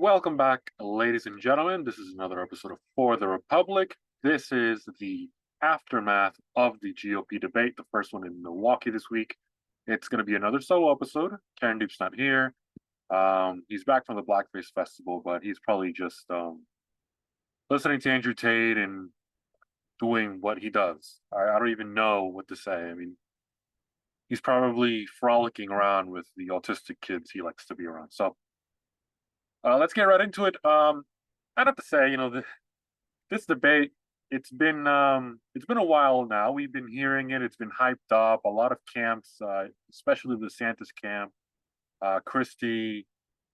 Welcome back, ladies and gentlemen. This is another episode of For the Republic. This is the aftermath of the GOP debate, the first one in Milwaukee this week. It's going to be another solo episode. Karandeep's not here. He's back from the Blackface Festival, but he's probably just listening to Andrew Tate and doing what he does. I don't even know what to say. I mean, he's probably frolicking around with the autistic kids he likes to be around. So let's get right into it. I'd have to say, this debate, it's been a while now. We've been hearing it. It's been hyped up. A lot of camps, especially the DeSantis camp, Christie,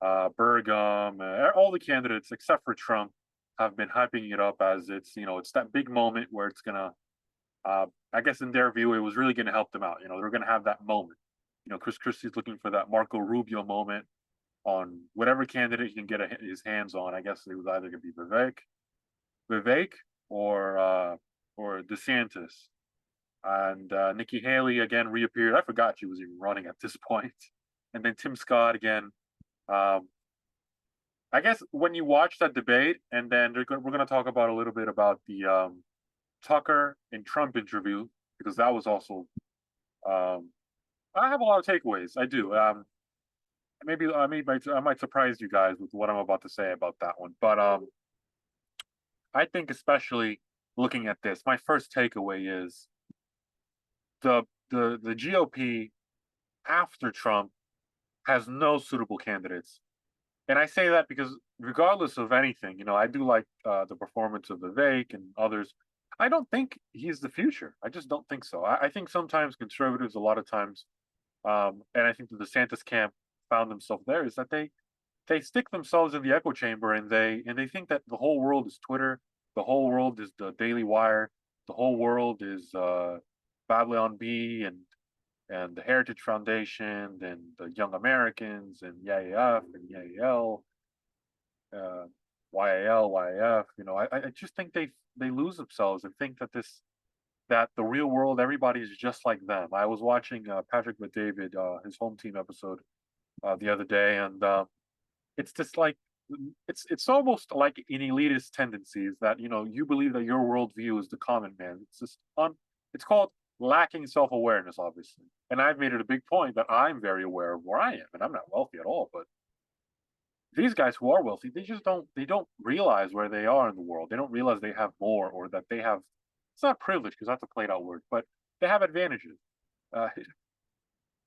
Burgum, all the candidates except for Trump have been hyping it up as it's that big moment where it's gonna. I guess in their view, it was really gonna help them out. They're gonna have that moment. Chris Christie's looking for that Marco Rubio moment on whatever candidate he can get his hands on. I guess it was either going to be Vivek, or DeSantis. And Nikki Haley again reappeared. I forgot she was even running at this point. And then Tim Scott again. I guess when you watch that debate, and then we're going to talk about a little bit about the Tucker and Trump interview because that was also. I have a lot of takeaways. I do. Maybe I might surprise you guys with what I'm about to say about that one. But I think especially looking at this, my first takeaway is the GOP after Trump has no suitable candidates. And I say that because regardless of anything, I do like the performance of Vivek and others. I don't think he's the future. I just don't think so. I think sometimes conservatives, a lot of times, and I think the DeSantis camp found themselves there, is that they stick themselves in the echo chamber and they think that the whole world is Twitter, the whole world is the Daily Wire, the whole world is Babylon B and the Heritage Foundation and the Young Americans and YAF and YAL, YAL, YAF. I just think they lose themselves and think that the real world, everybody is just like them. I was watching Patrick McDavid, his home team episode the other day, and it's just like it's almost like an elitist tendencies that you believe that your worldview is the common man. It's called lacking self-awareness, obviously. And I've made it a big point that I'm very aware of where I am, and I'm not wealthy at all. But these guys who are wealthy, they don't realize where they are in the world. They don't realize they have more, or that they have. It's not privilege because that's a played out word, but they have advantages.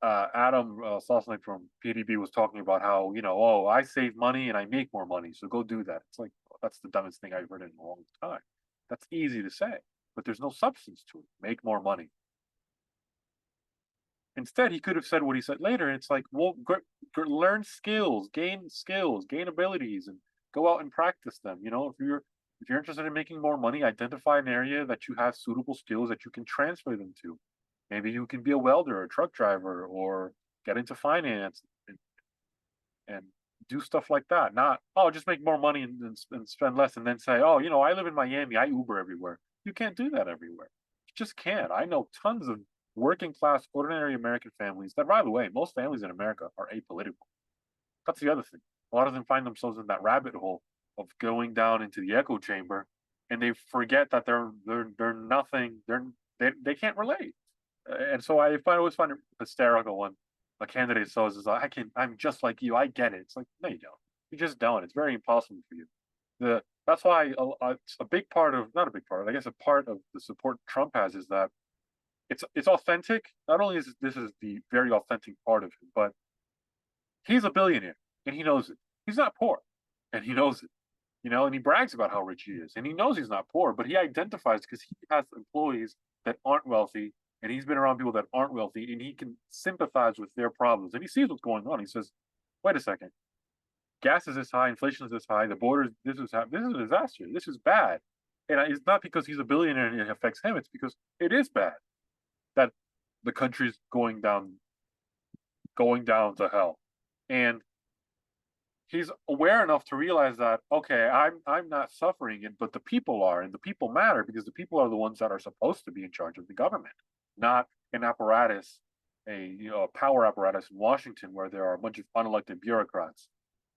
Uh, Adam Sosnick from PDB was talking about how oh, I save money and I make more money, so go do that. It's like, well, that's the dumbest thing I've heard in a long time. That's easy to say, but there's no substance to it. Make more money. Instead, he could have said what he said later, and it's like, well, learn skills, gain abilities, and go out and practice them. If you're interested in making more money, identify an area that you have suitable skills that you can transfer them to. Maybe you can be a welder or a truck driver or get into finance and do stuff like that. Not, oh, just make more money and spend less and then say, oh, I live in Miami, I Uber everywhere. You can't do that everywhere. You just can't. I know tons of working class, ordinary American families that, by the way, most families in America are apolitical. That's the other thing. A lot of them find themselves in that rabbit hole of going down into the echo chamber, and they forget that they're nothing. They can't relate. And so always find it hysterical when a candidate says, I'm just like you. I get it. It's like, no, you don't. You just don't. It's very impossible for you. That's why it's a big part of, not a big part, I guess a part of the support Trump has is that it's authentic. Not only is this is the very authentic part of him, but he's a billionaire and he knows it. He's not poor and he knows it. And he brags about how rich he is, and he knows he's not poor, but he identifies because he has employees that aren't wealthy, and he's been around people that aren't wealthy, and he can sympathize with their problems, and he sees what's going on. He says, "Wait a second, gas is this high, inflation is this high, the borders, this is a disaster, this is bad." And it's not because he's a billionaire and it affects him; it's because it is bad that the country's going down to hell, and he's aware enough to realize that, okay, I'm not suffering it, but the people are, and the people matter because the people are the ones that are supposed to be in charge of the government, not an apparatus, a power apparatus in Washington where there are a bunch of unelected bureaucrats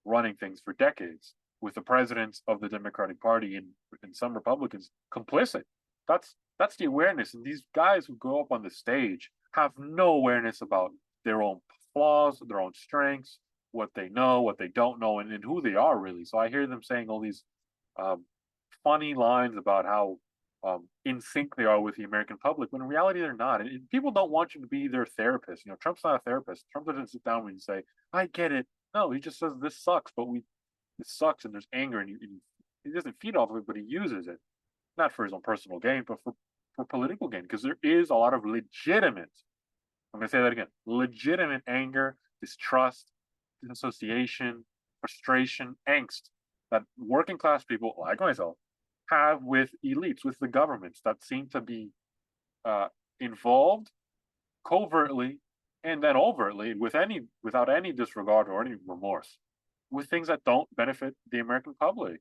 running things for decades, with the presidents of the Democratic Party and some Republicans complicit. That's the awareness. And these guys who go up on the stage have no awareness about their own flaws, their own strengths, what they know, what they don't know, and who they are really. So I hear them saying all these um, funny lines about how in sync they are with the American public, when in reality they're not. And people don't want you to be their therapist. You know, Trump's not a therapist. Trump doesn't sit down and say, "I get it." No, he just says this sucks, but this sucks, and there's anger, and he doesn't feed off of it, but he uses it not for his own personal gain, but for political gain, because there is a lot of legitimate. I'm going to say that again: legitimate anger, distrust, disassociation, frustration, angst that working class people like myself have with elites, with the governments that seem to be involved covertly and then overtly without any disregard or any remorse with things that don't benefit the American public.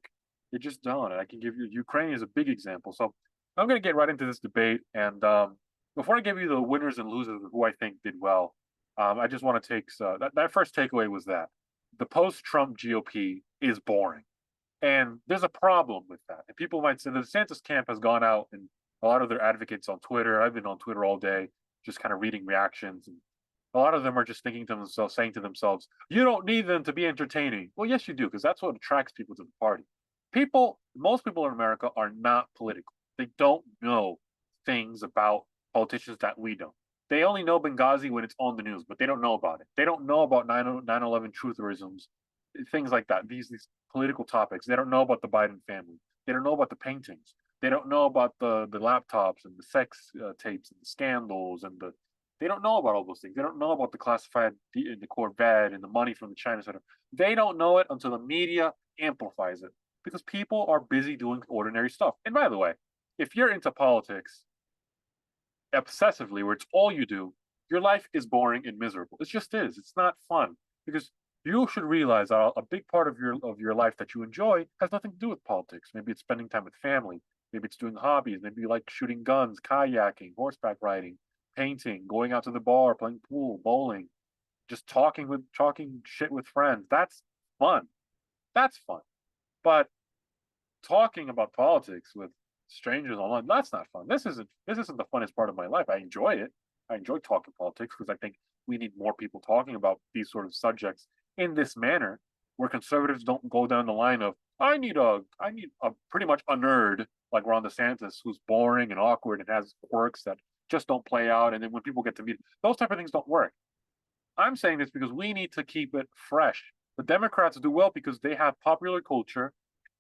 They just don't. And I can give you Ukraine is a big example. So I'm going to get right into this debate. And before I give you the winners and losers of who I think did well, I just want to take that first takeaway was that the post-Trump GOP is boring. And there's a problem with that. And people might say the DeSantis camp has gone out and a lot of their advocates on Twitter. I've been on Twitter all day, just kind of reading reactions. And a lot of them are just thinking to themselves, saying to themselves, you don't need them to be entertaining. Well, yes, you do, because that's what attracts people to the party. Most people in America are not political. They don't know things about politicians that we don't. They only know Benghazi when it's on the news, but they don't know about it. They don't know about 9/11 trutherisms, things like that. These political topics. They don't know about the Biden family. They don't know about the paintings. They don't know about the laptops and the sex tapes and the scandals and the. They don't know about all those things. They don't know about the classified, the Corvette and the money from the China Center. They don't know it until the media amplifies it because people are busy doing ordinary stuff. And by the way, if you're into politics obsessively, where it's all you do, your life is boring and miserable. It just is. It's not fun because you should realize a big part of your life that you enjoy has nothing to do with politics. Maybe it's spending time with family. Maybe it's doing hobbies. Maybe you like shooting guns, kayaking, horseback riding, painting, going out to the bar, playing pool, bowling, just talking shit with friends. That's fun. That's fun. But talking about politics with strangers online, that's not fun. This isn't the funnest part of my life. I enjoy it. I enjoy talking politics because I think we need more people talking about these sort of subjects in this manner, where conservatives don't go down the line of I need a pretty much a nerd like Ron DeSantis who's boring and awkward and has quirks that just don't play out. And then when people get to meet, those type of things don't work. I'm saying this because we need to keep it fresh. The Democrats do well because they have popular culture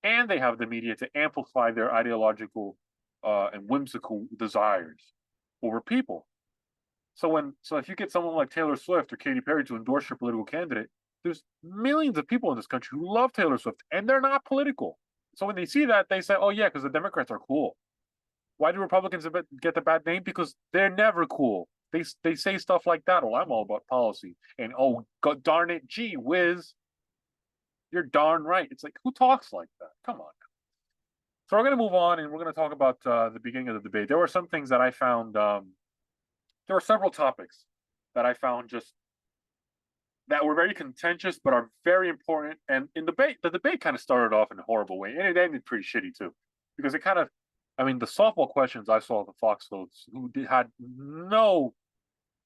and they have the media to amplify their ideological and whimsical desires over people. So if you get someone like Taylor Swift or Katy Perry to endorse your political candidate, there's millions of people in this country who love Taylor Swift and they're not political. So when they see that, they say, "Oh yeah, because the Democrats are cool." Why do Republicans get the bad name? Because they're never cool. They say stuff like that. "Oh, I'm all about policy," and "Oh, God darn it, gee whiz, you're darn right." It's like, who talks like that? Come on. So we're going to move on, and we're going to talk about the beginning of the debate. There were some things that I found. There were several topics that I found just that were very contentious, but are very important. And the debate kind of started off in a horrible way, and it ended pretty shitty too, because it kind of, I mean, the softball questions I saw the Fox folks who had no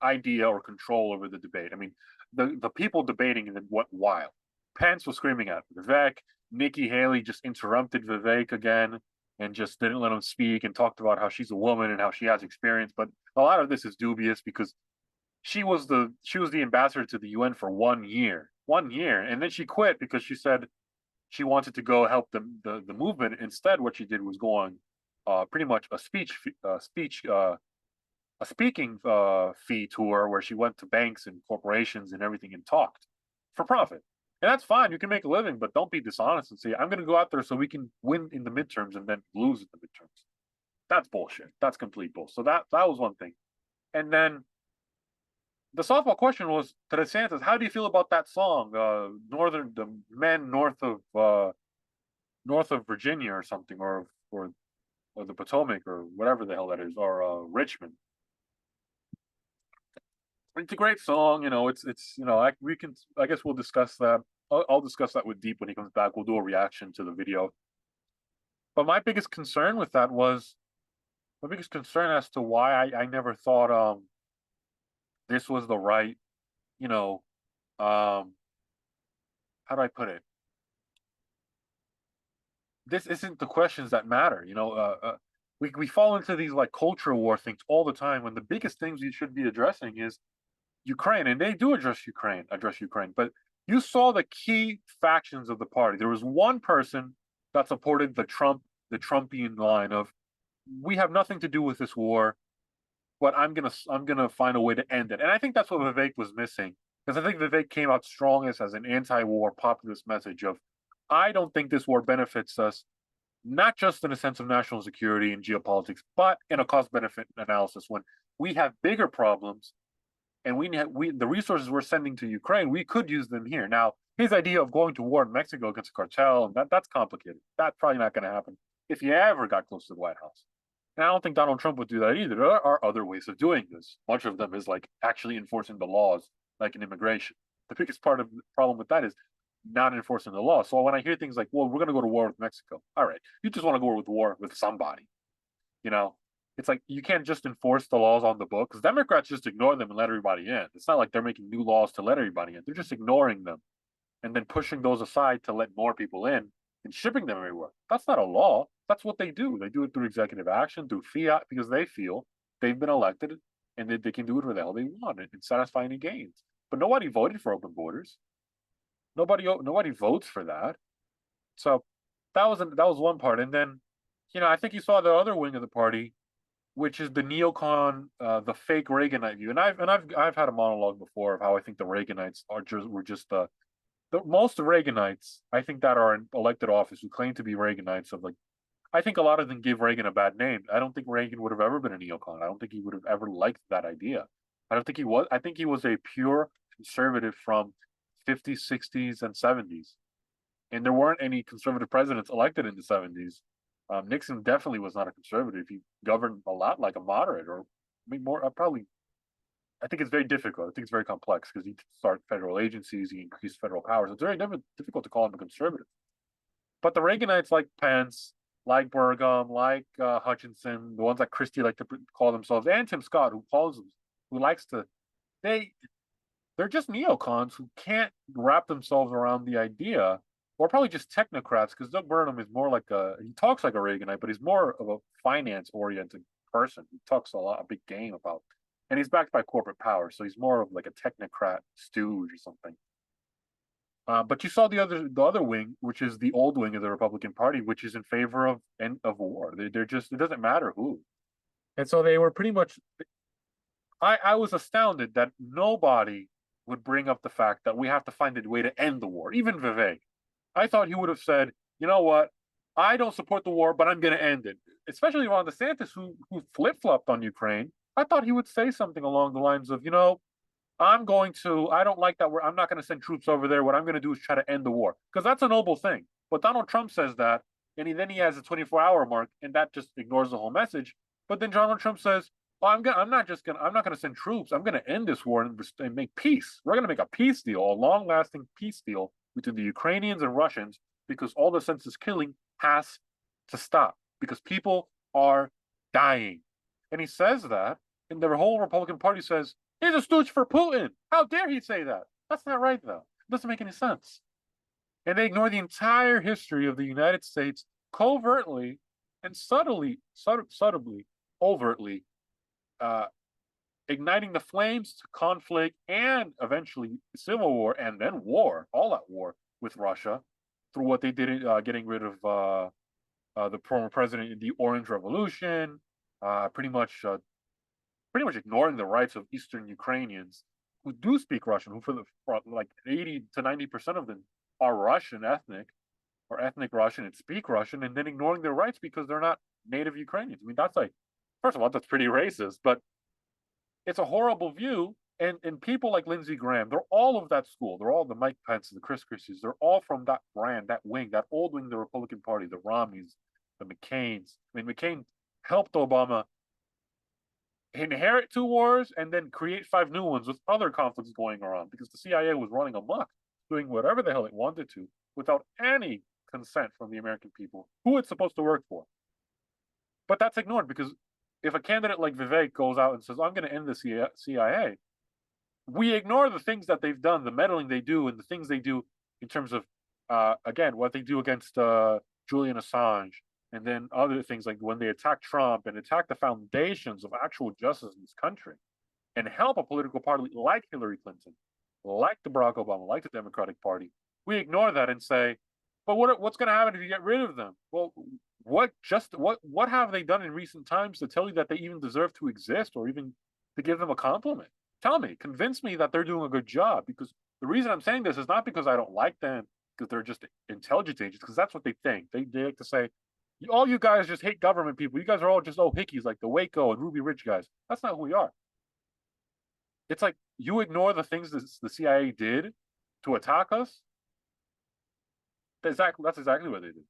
idea or control over the debate. I mean, the people debating and then went wild. Pence was screaming at Vivek. Nikki Haley just interrupted Vivek again and just didn't let him speak and talked about how she's a woman and how she has experience. But a lot of this is dubious because she was the ambassador to the UN for 1 year, and then she quit because she said she wanted to go help the movement. Instead, what she did was go on pretty much a speaking fee tour where she went to banks and corporations and everything and talked for profit. And that's fine. You can make a living, but don't be dishonest and say, "I'm going to go out there so we can win in the midterms and then lose in the midterms." That's bullshit. That's complete bullshit. So that was one thing. And then the softball question was to DeSantis, "How do you feel about that song, the men north of Virginia or something, or the Potomac or whatever the hell that is, or Richmond?" It's a great song, it's I guess we'll discuss that. I'll discuss that with Deep when he comes back. We'll do a reaction to the video. But my biggest concern with that was my biggest concern as to why I never thought this was the right, you know, um how do I put it? This isn't the questions that matter. We fall into these like culture war things all the time when the biggest things you should be addressing is Ukraine, and they do address Ukraine. But you saw the key factions of the party. There was one person that supported the Trumpian line of, "We have nothing to do with this war, but I'm gonna find a way to end it." And I think that's what Vivek was missing, because I think Vivek came out strongest as an anti-war populist message of, "I don't think this war benefits us, not just in a sense of national security and geopolitics, but in a cost-benefit analysis when we have bigger problems." And we the resources we're sending to Ukraine, we could use them here. Now, his idea of going to war in Mexico against a cartel, and that's complicated. That's probably not going to happen if he ever got close to the White House. And I don't think Donald Trump would do that either. There are other ways of doing this. Much of them is like actually enforcing the laws, like in immigration. The biggest part of the problem with that is not enforcing the law. So when I hear things like, "Well, we're going to go to war with Mexico," all right, you just want to go to war with somebody, you know? It's like you can't just enforce the laws on the book because Democrats just ignore them and let everybody in. It's not like they're making new laws to let everybody in. They're just ignoring them and then pushing those aside to let more people in and shipping them everywhere. That's not a law. That's what they do. They do it through executive action, through fiat, because they feel they've been elected and they can do whatever the hell they want and satisfy any gains. But nobody voted for open borders. Nobody votes for that. So that was one part. And then, I think you saw the other wing of the party, which is the neocon, the fake Reaganite view. And I've had a monologue before of how I think the Reaganites were just the most Reaganites I think that are in elected office who claim to be Reaganites of like, I think a lot of them give Reagan a bad name. I don't think Reagan would have ever been a neocon. I don't think he would have ever liked that idea. I don't think he was. I think he was a pure conservative from 50s, 60s, and 70s. And there weren't any conservative presidents elected in the 70s. Nixon definitely was not a conservative. He governed a lot like a moderate, or more. Probably, I think it's very difficult. I think it's very complex because he start federal agencies, he increased federal powers. It's very difficult to call him a conservative. But the Reaganites, like Pence, like Burgum, like Hutchinson, the ones that Christie like to call themselves, and Tim Scott, who likes to, they they're just neocons who can't wrap themselves around the idea, or probably just technocrats, because Doug Burnham is more like he talks like a Reaganite, but he's more of a finance-oriented person. He talks a big game about, and he's backed by corporate power, so he's more of like a technocrat stooge or something. But you saw the other wing, which is the old wing of the Republican Party, which is in favor of end of war. They're just, it doesn't matter who, and so they were pretty much. I was astounded that nobody would bring up the fact that we have to find a way to end the war. Even Vivek, I thought he would have said, "You know what? I don't support the war, but I'm going to end it." Especially Ron DeSantis, who flip flopped on Ukraine. I thought he would say something along the lines of, I don't like that. I'm not going to send troops over there. What I'm going to do is try to end the war, because that's a noble thing. But Donald Trump says that, and then he has a 24-hour mark, and that just ignores the whole message. But then Donald Trump says, "Well, I'm not going to send troops. I'm going to end this war and make peace. We're going to make a peace deal, a long-lasting peace deal between the Ukrainians and Russians, because all the senseless killing has to stop because people are dying." And he says that, and the whole Republican Party says, "He's a stooge for Putin." How dare he say that? That's not right, though. It doesn't make any sense. And they ignore the entire history of the United States covertly and subtly, overtly, uh, igniting the flames to conflict and eventually civil war and then war, all out war with Russia, through what they did, getting rid of the former president in the Orange Revolution, pretty much ignoring the rights of Eastern Ukrainians who do speak Russian, who for like 80 to 90% of them are Russian ethnic or ethnic Russian and speak Russian, and then ignoring their rights because they're not native Ukrainians. I mean, that's like, first of all, that's pretty racist, but it's a horrible view. And people like Lindsey Graham, they're all of that school. They're all the Mike Pences, the Chris Christies. They're all from that brand, that wing, that old wing of the Republican Party, the Romneys, the McCains. I mean, McCain helped Obama inherit two wars and then create five new ones with other conflicts going around because the CIA was running amok. doing whatever the hell it wanted to without any consent from the American people, who it's supposed to work for. But that's ignored because if a candidate like Vivek goes out and says, I'm going to end the CIA, we ignore the things that they've done, the meddling they do, and the things they do in terms of, again, what they do against Julian Assange, and then other things like when they attack Trump and attack the foundations of actual justice in this country, and help a political party like Hillary Clinton, like the Barack Obama, like the Democratic Party. We ignore that and say, but what's going to happen if you get rid of them? Well, what have they done in recent times to tell you that they even deserve to exist, or even to give them a compliment? Tell me, convince me that they're doing a good job. Because the reason I'm saying this is not because I don't like them, because they're just intelligence agents, because that's what they think. They like to say, all you guys just hate government people. You guys are all just hickeys like the Waco and Ruby Ridge guys. That's not who we are. It's like you ignore the things that the CIA did to attack us. That's exactly what they did.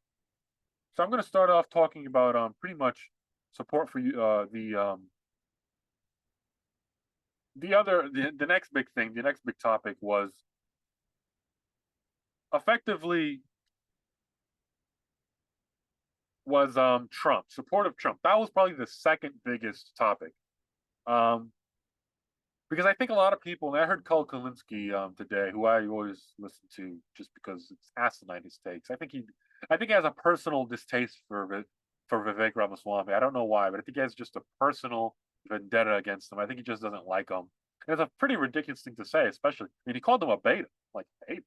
So I'm going to start off talking about pretty much support for you. The next big thing, the next big topic was effectively Trump, support of Trump. That was probably the second biggest topic. Because I think a lot of people, and I heard Kyle Kulinski today, who I always listen to just because it's asinine his takes. I think he has a personal distaste for Vivek Ramaswamy. I don't know why, but I think he has just a personal vendetta against him. I think he just doesn't like him. And it's a pretty ridiculous thing to say, especially. I mean, he called him a beta. Like, beta?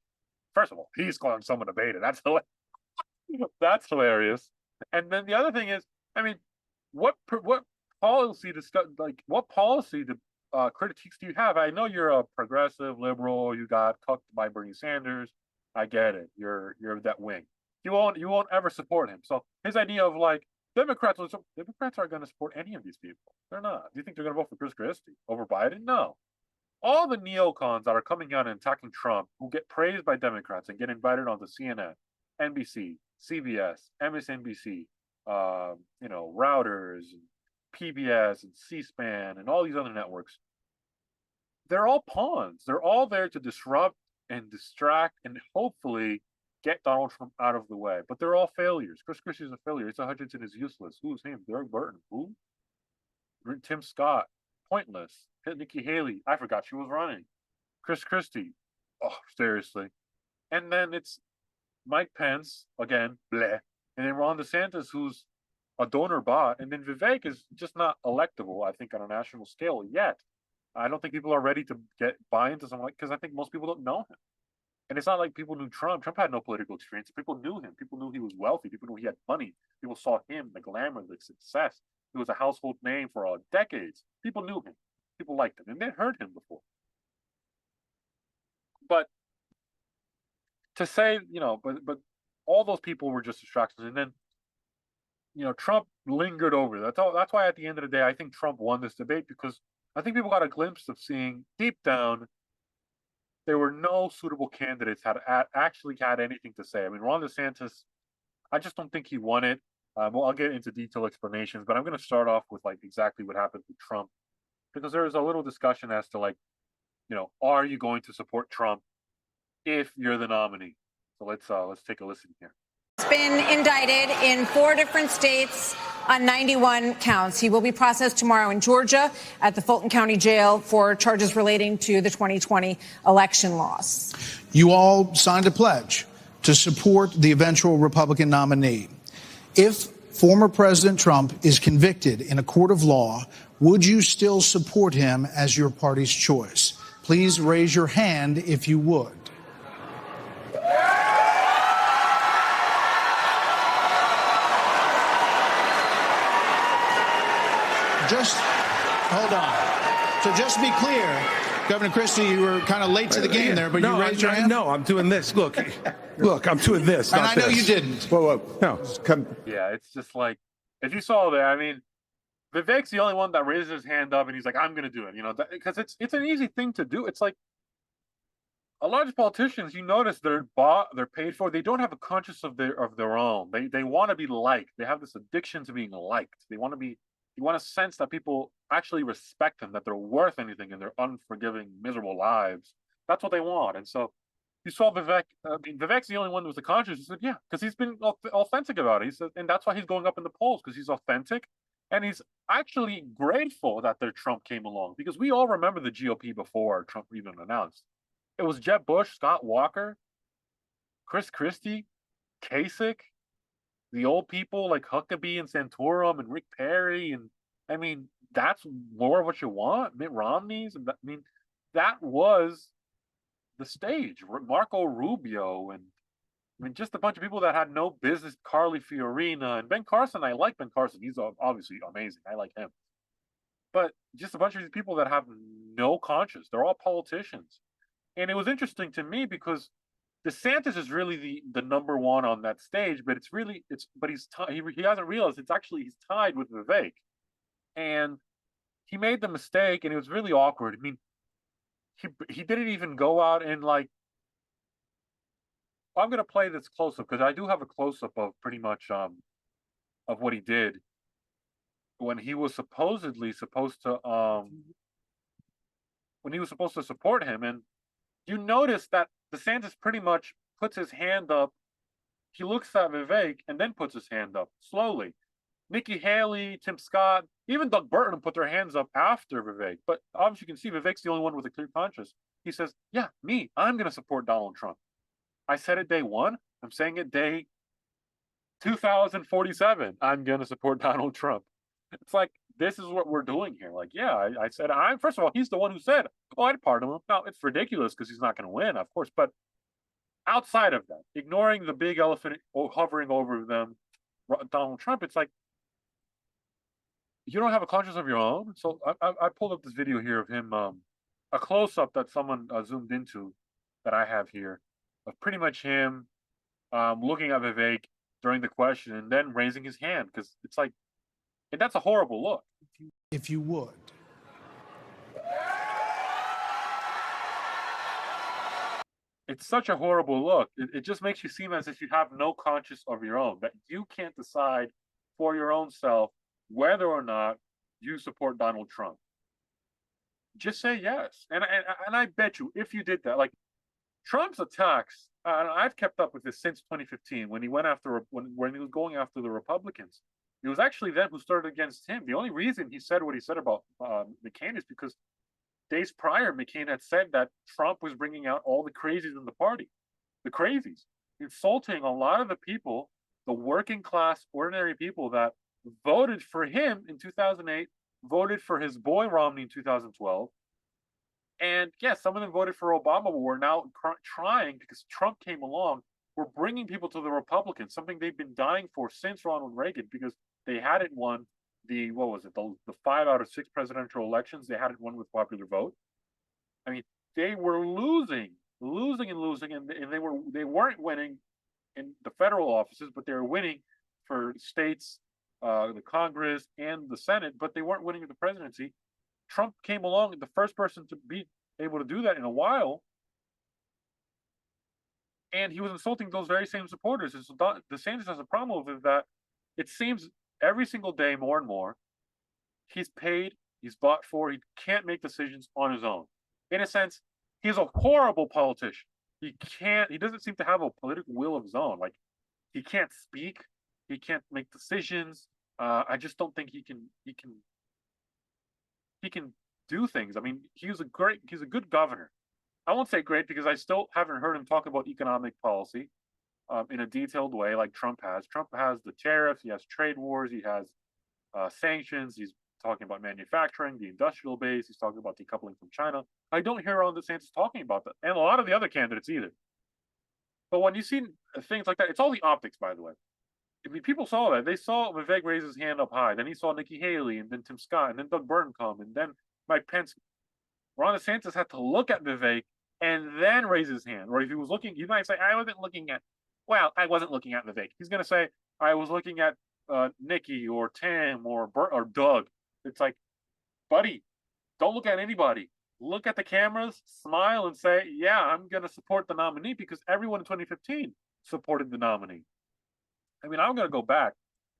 First of all, he's calling someone a beta. That's hilarious. And then the other thing is, I mean, what policy critiques do you have? I know you're a progressive liberal. You got cucked by Bernie Sanders. I get it. You're that wing. You won't ever support him. So his idea of like Democrats aren't going to support any of these people. They're not. Do you think they're going to vote for Chris Christie over Biden? No. All the neocons that are coming out and attacking Trump, who get praised by Democrats and get invited onto CNN, NBC, CBS, MSNBC, Routers, and PBS, and C-SPAN, and all these other networks, they're all pawns. They're all there to disrupt and distract and hopefully get Donald Trump out of the way. But they're all failures. Chris Christie is a failure. Asa Hutchinson is useless. Who's him? Derek Burton. Who? Tim Scott. Pointless. Nikki Haley. I forgot she was running. Chris Christie. Oh, seriously. And then it's Mike Pence, again, bleh. And then Ron DeSantis, who's a donor bot. And then Vivek is just not electable, I think, on a national scale yet. I don't think people are ready to buy into something like, because I think most people don't know him. And it's not like people knew Trump. Trump had no political experience. People knew him. People knew he was wealthy. People knew he had money. People saw him, the glamour, the success. He was a household name for decades. People knew him. People liked him. And they heard him before. But to say, but all those people were just distractions. And then, Trump lingered over. That's why at the end of the day, I think Trump won this debate, because I think people got a glimpse of seeing deep down there were no suitable candidates that actually had anything to say. I mean, Ron DeSantis, I just don't think he won it. Well, I'll get into detailed explanations, but I'm going to start off with like exactly what happened with Trump, because there was a little discussion as to like, are you going to support Trump if you're the nominee? So let's take a listen here. He's been indicted in 4 different states on 91 counts. He will be processed tomorrow in Georgia at the Fulton County Jail for charges relating to the 2020 election loss. You all signed a pledge to support the eventual Republican nominee. If former President Trump is convicted in a court of law, would you still support him as your party's choice? Please raise your hand if you would. Just hold on. So just to be clear, Governor Christie, you were kind of late to the game there, but you raised your hand? No, I'm doing this. Look, I'm doing this. And I know you didn't. Whoa. No, come. Yeah, it's just like, if you saw there, I mean, Vivek's the only one that raises his hand up and he's like, I'm going to do it, because it's an easy thing to do. It's like, a lot of politicians, you notice they're paid for. They don't have a conscience of their own. They want to be liked. They have this addiction to being liked. You want to sense that people actually respect them, that they're worth anything in their unforgiving, miserable lives. That's what they want. And so you saw Vivek. I mean, Vivek's the only one with the conscience. He said, yeah, because he's been authentic about it. He said, and that's why he's going up in the polls, because he's authentic, and he's actually grateful that their Trump came along, because we all remember the GOP before Trump even announced. It was Jeb Bush, Scott Walker, Chris Christie, Kasich, the old people like Huckabee and Santorum and Rick Perry, and I mean that's more of what you want. Mitt Romney's. I mean, that was the stage. Marco Rubio, and I mean just a bunch of people that had no business. Carly Fiorina and Ben Carson. I like Ben Carson. He's obviously amazing. I like him. But just a bunch of these people that have no conscience. They're all politicians. And it was interesting to me because DeSantis is really the number one on that stage, but he hasn't realized he's tied with Vivek, and he made the mistake, and it was really awkward. I mean, he didn't even go out and like. I'm gonna play this close up because I do have a close up of pretty much of what he did when he was supposedly supposed to when he was supposed to support him, and you notice that DeSantis pretty much puts his hand up. He looks at Vivek and then puts his hand up slowly. Nikki Haley, Tim Scott, even Doug Burton put their hands up after Vivek. But obviously, you can see Vivek's the only one with a clear conscience. He says, yeah, me, I'm going to support Donald Trump. I said it day one. I'm saying it day 2047. I'm going to support Donald Trump. It's like, this is what we're doing here. Like, yeah, I said, first of all, he's the one who said, oh, I'd pardon him. Now, it's ridiculous because he's not going to win, of course. But outside of that, ignoring the big elephant hovering over them, Donald Trump, it's like, you don't have a conscience of your own. So I pulled up this video here of him, a close-up that someone zoomed into that I have here of pretty much him looking at Vivek during the question and then raising his hand, because it's like, and that's a horrible look. If you would. It's such a horrible look. It just makes you seem as if you have no conscience of your own, that you can't decide for your own self whether or not you support Donald Trump. Just say yes. And I bet you, if you did that, like Trump's attacks, and I've kept up with this since 2015 when he went after, when he was going after the Republicans. It was actually them who started against him. The only reason he said what he said about McCain is because days prior, McCain had said that Trump was bringing out all the crazies in the party, the crazies, insulting a lot of the people, the working class, ordinary people that voted for him in 2008, voted for his boy Romney in 2012. And yes, some of them voted for Obama, but we're now trying, because Trump came along, we're bringing people to the Republicans, something they've been dying for since Ronald Reagan, because they hadn't won the 5 out of 6 presidential elections. They hadn't won with popular vote. I mean, they were losing, and they weren't winning in the federal offices, but they were winning for states, the Congress and the Senate, but they weren't winning the presidency. Trump came along, the first person to be able to do that in a while, and he was insulting those very same supporters. And so DeSantis has a problem with that. It seems every single day, more and more, he's paid, he's bought for, he can't make decisions on his own. In a sense, he's a horrible politician. He doesn't seem to have a political will of his own. Like, he can't speak, he can't make decisions. I just don't think he can do things. I mean, he's a good governor. I won't say great because I still haven't heard him talk about economic policy in a detailed way like Trump has. Trump has the tariffs, he has trade wars, he has sanctions, he's talking about manufacturing, the industrial base, he's talking about decoupling from China. I don't hear Ron DeSantis talking about that, and a lot of the other candidates either. But when you see things like that, it's all the optics, by the way. I mean, people saw that. They saw Vivek raise his hand up high. Then he saw Nikki Haley, and then Tim Scott, and then Doug Burton come, and then Mike Pence. Ron DeSantis had to look at Vivek and then raise his hand. Or if he was looking, he might say, I wasn't looking at Vivek. He's going to say, I was looking at Nikki or Tim or Bert or Doug. It's like, buddy, don't look at anybody. Look at the cameras, smile, and say, yeah, I'm going to support the nominee, because everyone in 2015 supported the nominee. I mean, I'm going to go back,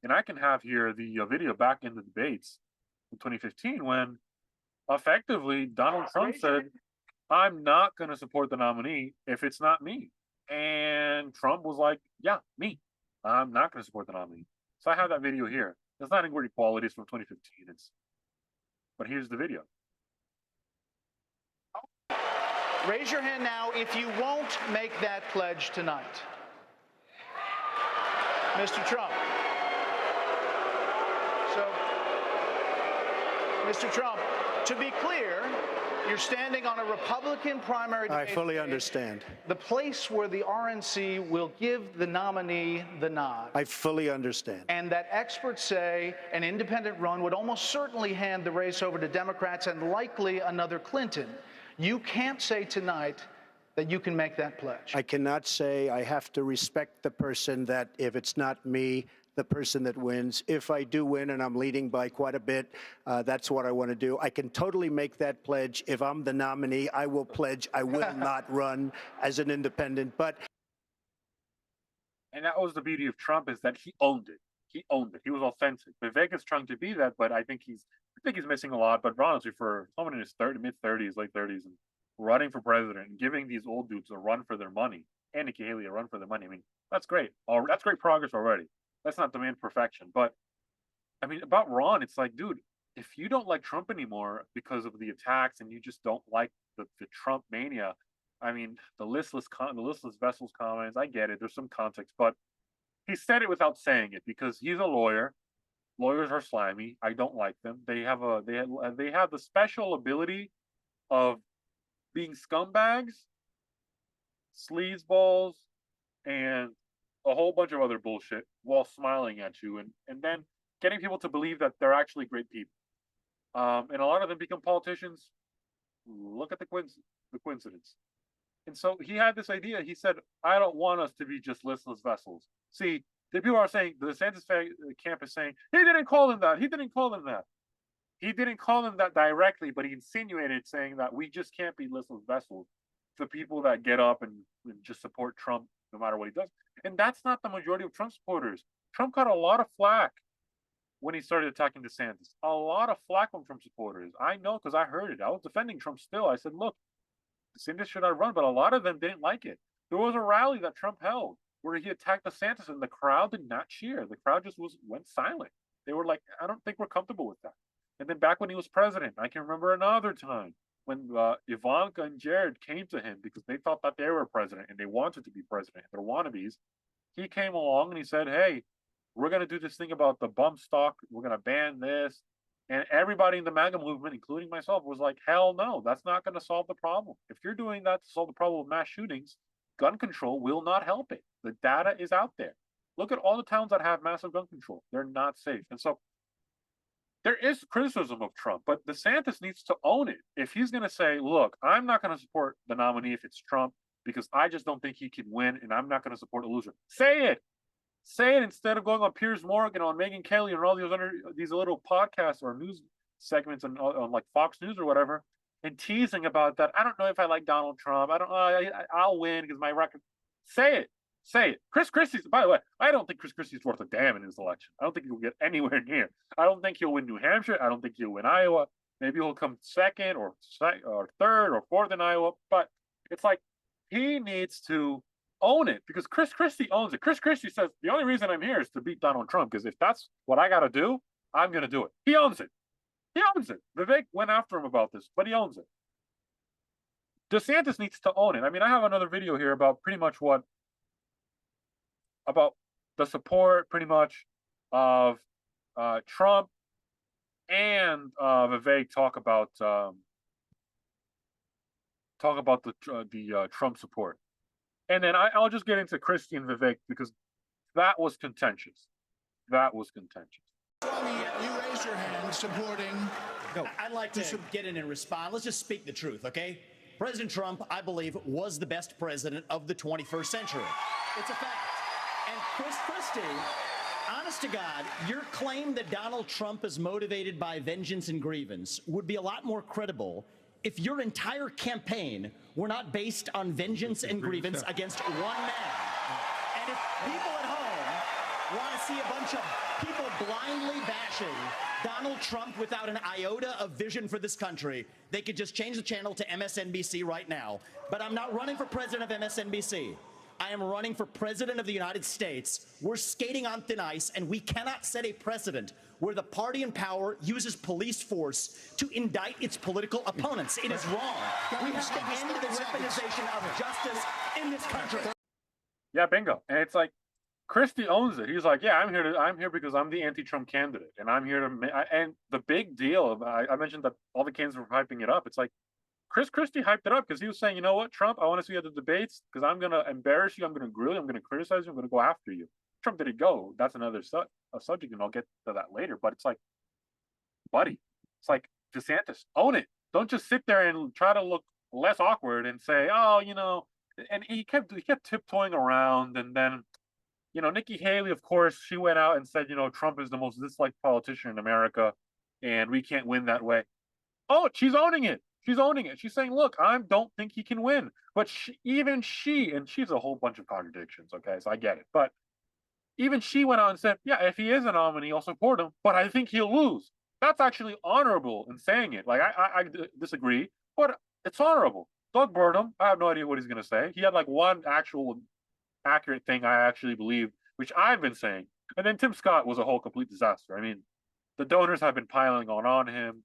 and I can have here the video back in the debates in 2015 when effectively Donald Trump said, I'm not going to support the nominee if it's not me. And Trump was like, yeah, me. I'm not going to support the nominee. So I have that video here. It's not Ingrid Equality. It's from 2015. But here's the video. Raise your hand now if you won't make that pledge tonight. Mr. Trump. So, Mr. Trump, to be clear, you're standing on a Republican primary debate. I fully understand. The place where the RNC will give the nominee the nod. I fully understand. And that experts say an independent run would almost certainly hand the race over to Democrats and likely another Clinton. You can't say tonight that you can make that pledge. I cannot say. I have to respect the person that if it's not me, the person that wins. If I do win and I'm leading by quite a bit, that's what I want to do. I can totally make that pledge. If I'm the nominee, I will pledge I will not run as an independent. And that was the beauty of Trump, is that he owned it. He owned it. He was authentic. Vivek is trying to be that, but I think he's missing a lot. But honestly, for someone in his mid-30s, late 30s, and running for president and giving these old dudes a run for their money, and Nikki Haley a run for their money, I mean, that's great. That's great progress already. Let's not demand perfection. But I mean, about Ron, it's like, dude, if you don't like Trump anymore because of the attacks and you just don't like the Trump mania, I mean, the listless vessels comments, I get it. There's some context, but he said it without saying it because he's a lawyer. Lawyers are slimy. I don't like them. They have the special ability of being scumbags, sleazeballs, and a whole bunch of other bullshit while smiling at you, and then getting people to believe that they're actually great people. And a lot of them become politicians. Look at the coincidence. And so he had this idea. He said, I don't want us to be just listless vessels. See, the people are saying, the DeSantis camp is saying, he didn't call them that. He didn't call them that. He didn't call them that directly, but he insinuated saying that we just can't be listless vessels. The people that get up and just support Trump no matter what he does. And that's not the majority of Trump supporters. Trump got a lot of flack when he started attacking DeSantis. A lot of flack from Trump supporters. I know because I heard it. I was defending Trump still. I said, look, DeSantis should not run, but a lot of them didn't like it. There was a rally that Trump held where he attacked DeSantis and the crowd did not cheer. The crowd just went silent. They were like, I don't think we're comfortable with that. And then back when he was president, I can remember another time when Ivanka and Jared came to him because they thought that they were president and they wanted to be president. They're wannabes. He came along and he said, hey, we're going to do this thing about the bump stock. We're going to ban this. And everybody in the MAGA movement, including myself, was like, hell no, that's not going to solve the problem. If you're doing that to solve the problem of mass shootings, gun control will not help it. The data is out there. Look at all the towns that have massive gun control. They're not safe. And so there is criticism of Trump, but DeSantis needs to own it. If he's going to say, look, I'm not going to support the nominee if it's Trump because I just don't think he can win and I'm not going to support a loser. Say it. Say it instead of going on Piers Morgan, on Megyn Kelly, and all these little podcasts or news segments on like Fox News or whatever, and teasing about that. I don't know if I like Donald Trump. I don't know. I'll win because my record. Say it. Say it. Chris Christie's, by the way, I don't think Chris Christie's worth a damn in this election. I don't think he'll get anywhere near. I don't think he'll win New Hampshire. I don't think he'll win Iowa. Maybe he'll come second or third or fourth in Iowa. But it's like he needs to own it because Chris Christie owns it. Chris Christie says the only reason I'm here is to beat Donald Trump because if that's what I got to do, I'm going to do it. He owns it. He owns it. Vivek went after him about this, but he owns it. DeSantis needs to own it. I mean, I have another video here about pretty much about the support pretty much of Trump and Vivek talk about the Trump support. And then I'll just get into Christie and Vivek because that was contentious. That was contentious. You raised your hand supporting. No, I'd like to get in and respond. Let's just speak the truth, okay? President Trump, I believe, was the best president of the 21st century. It's a fact. And Chris Christie, honest to God, your claim that Donald Trump is motivated by vengeance and grievance would be a lot more credible if your entire campaign were not based on vengeance and grievance against one man. And if people at home want to see a bunch of people blindly bashing Donald Trump, without an iota of vision for this country, they could just change the channel to MSNBC right now. But I'm not running for president of MSNBC. I am running for president of the United States. We're skating on thin ice, and we cannot set a precedent where the party in power uses police force to indict its political opponents. It is wrong. We have to end the weaponization of justice in this country. Yeah, bingo. And it's like Christie owns it. He's like, yeah, I'm here because I'm the anti-Trump candidate, and I'm here to. And the big deal, I mentioned that all the candidates were hyping it up. It's like Chris Christie hyped it up because he was saying, you know what, Trump, I want to see you at the debates because I'm going to embarrass you, I'm going to grill you, I'm going to criticize you, I'm going to go after you. Trump didn't go. That's another subject, and I'll get to that later. But it's like, buddy, it's like DeSantis, own it. Don't just sit there and try to look less awkward and say, oh, you know. And he kept tiptoeing around, and then, you know, Nikki Haley, of course, she went out and said, you know, Trump is the most disliked politician in America, and we can't win that way. Oh, she's owning it. She's owning it. She's saying, look, I don't think he can win. But and she's a whole bunch of contradictions, okay? So I get it. But even she went out and said, yeah, if he is a nominee, I'll support him, but I think he'll lose. That's actually honorable in saying it. Like, I disagree, but it's honorable. Doug Burnham, I have no idea what he's going to say. He had like one actual accurate thing I actually believe, which I've been saying. And then Tim Scott was a whole complete disaster. I mean, the donors have been piling on him,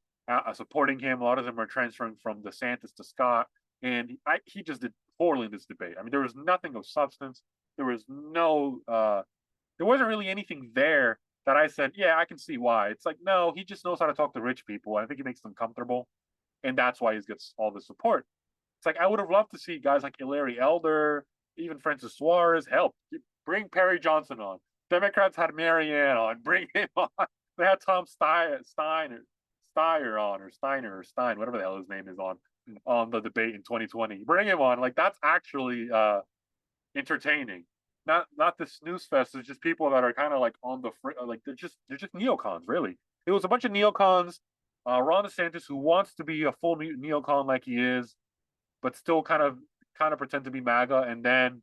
supporting him. A lot of them are transferring from DeSantis to Scott. And he just did poorly in this debate. I mean, there was nothing of substance. There was there wasn't really anything there that I said, yeah, I can see why. It's like, no, he just knows how to talk to rich people. I think he makes them comfortable. And that's why he gets all the support. It's like, I would have loved to see guys like Larry Elder, even Francis Suarez, help. Bring Perry Johnson on. Democrats had Marianne on. Bring him on. They had Tom Steyer on, or Stein, whatever the hell his name is, on the debate in 2020. Bring him on. Like, that's actually entertaining. Not the snooze fest. It's just people that are kind of like on the like they're just neocons, really. It was a bunch of neocons. Ron DeSantis, who wants to be a full neocon like he is, but still kind of pretend to be MAGA, and then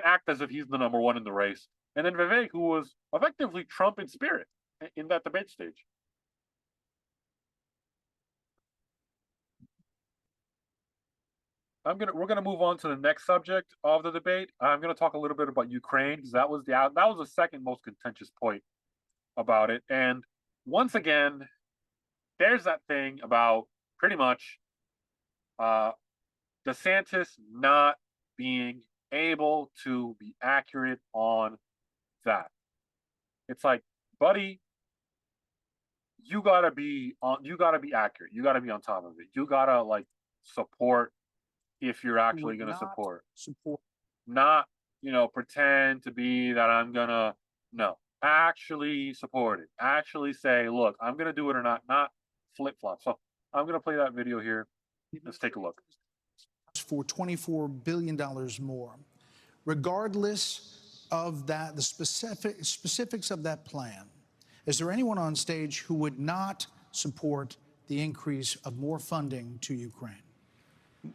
act as if he's the number one in the race. And then Vivek, who was effectively Trump in spirit in that debate stage. We're gonna move on to the next subject of the debate. I'm gonna talk a little bit about Ukraine, because that was the second most contentious point about it. And once again, there's that thing about pretty much DeSantis not being able to be accurate on that. It's like, buddy, you gotta be accurate. You gotta be on top of it. You gotta like support if you're actually gonna support. Not, pretend to be that I'm gonna actually support it. Actually say, look, I'm gonna do it or not flip-flop. So I'm gonna play that video here. Let's take a look. For $24 billion more. Regardless of that, the specifics of that plan, is there anyone on stage who would not support the increase of more funding to Ukraine?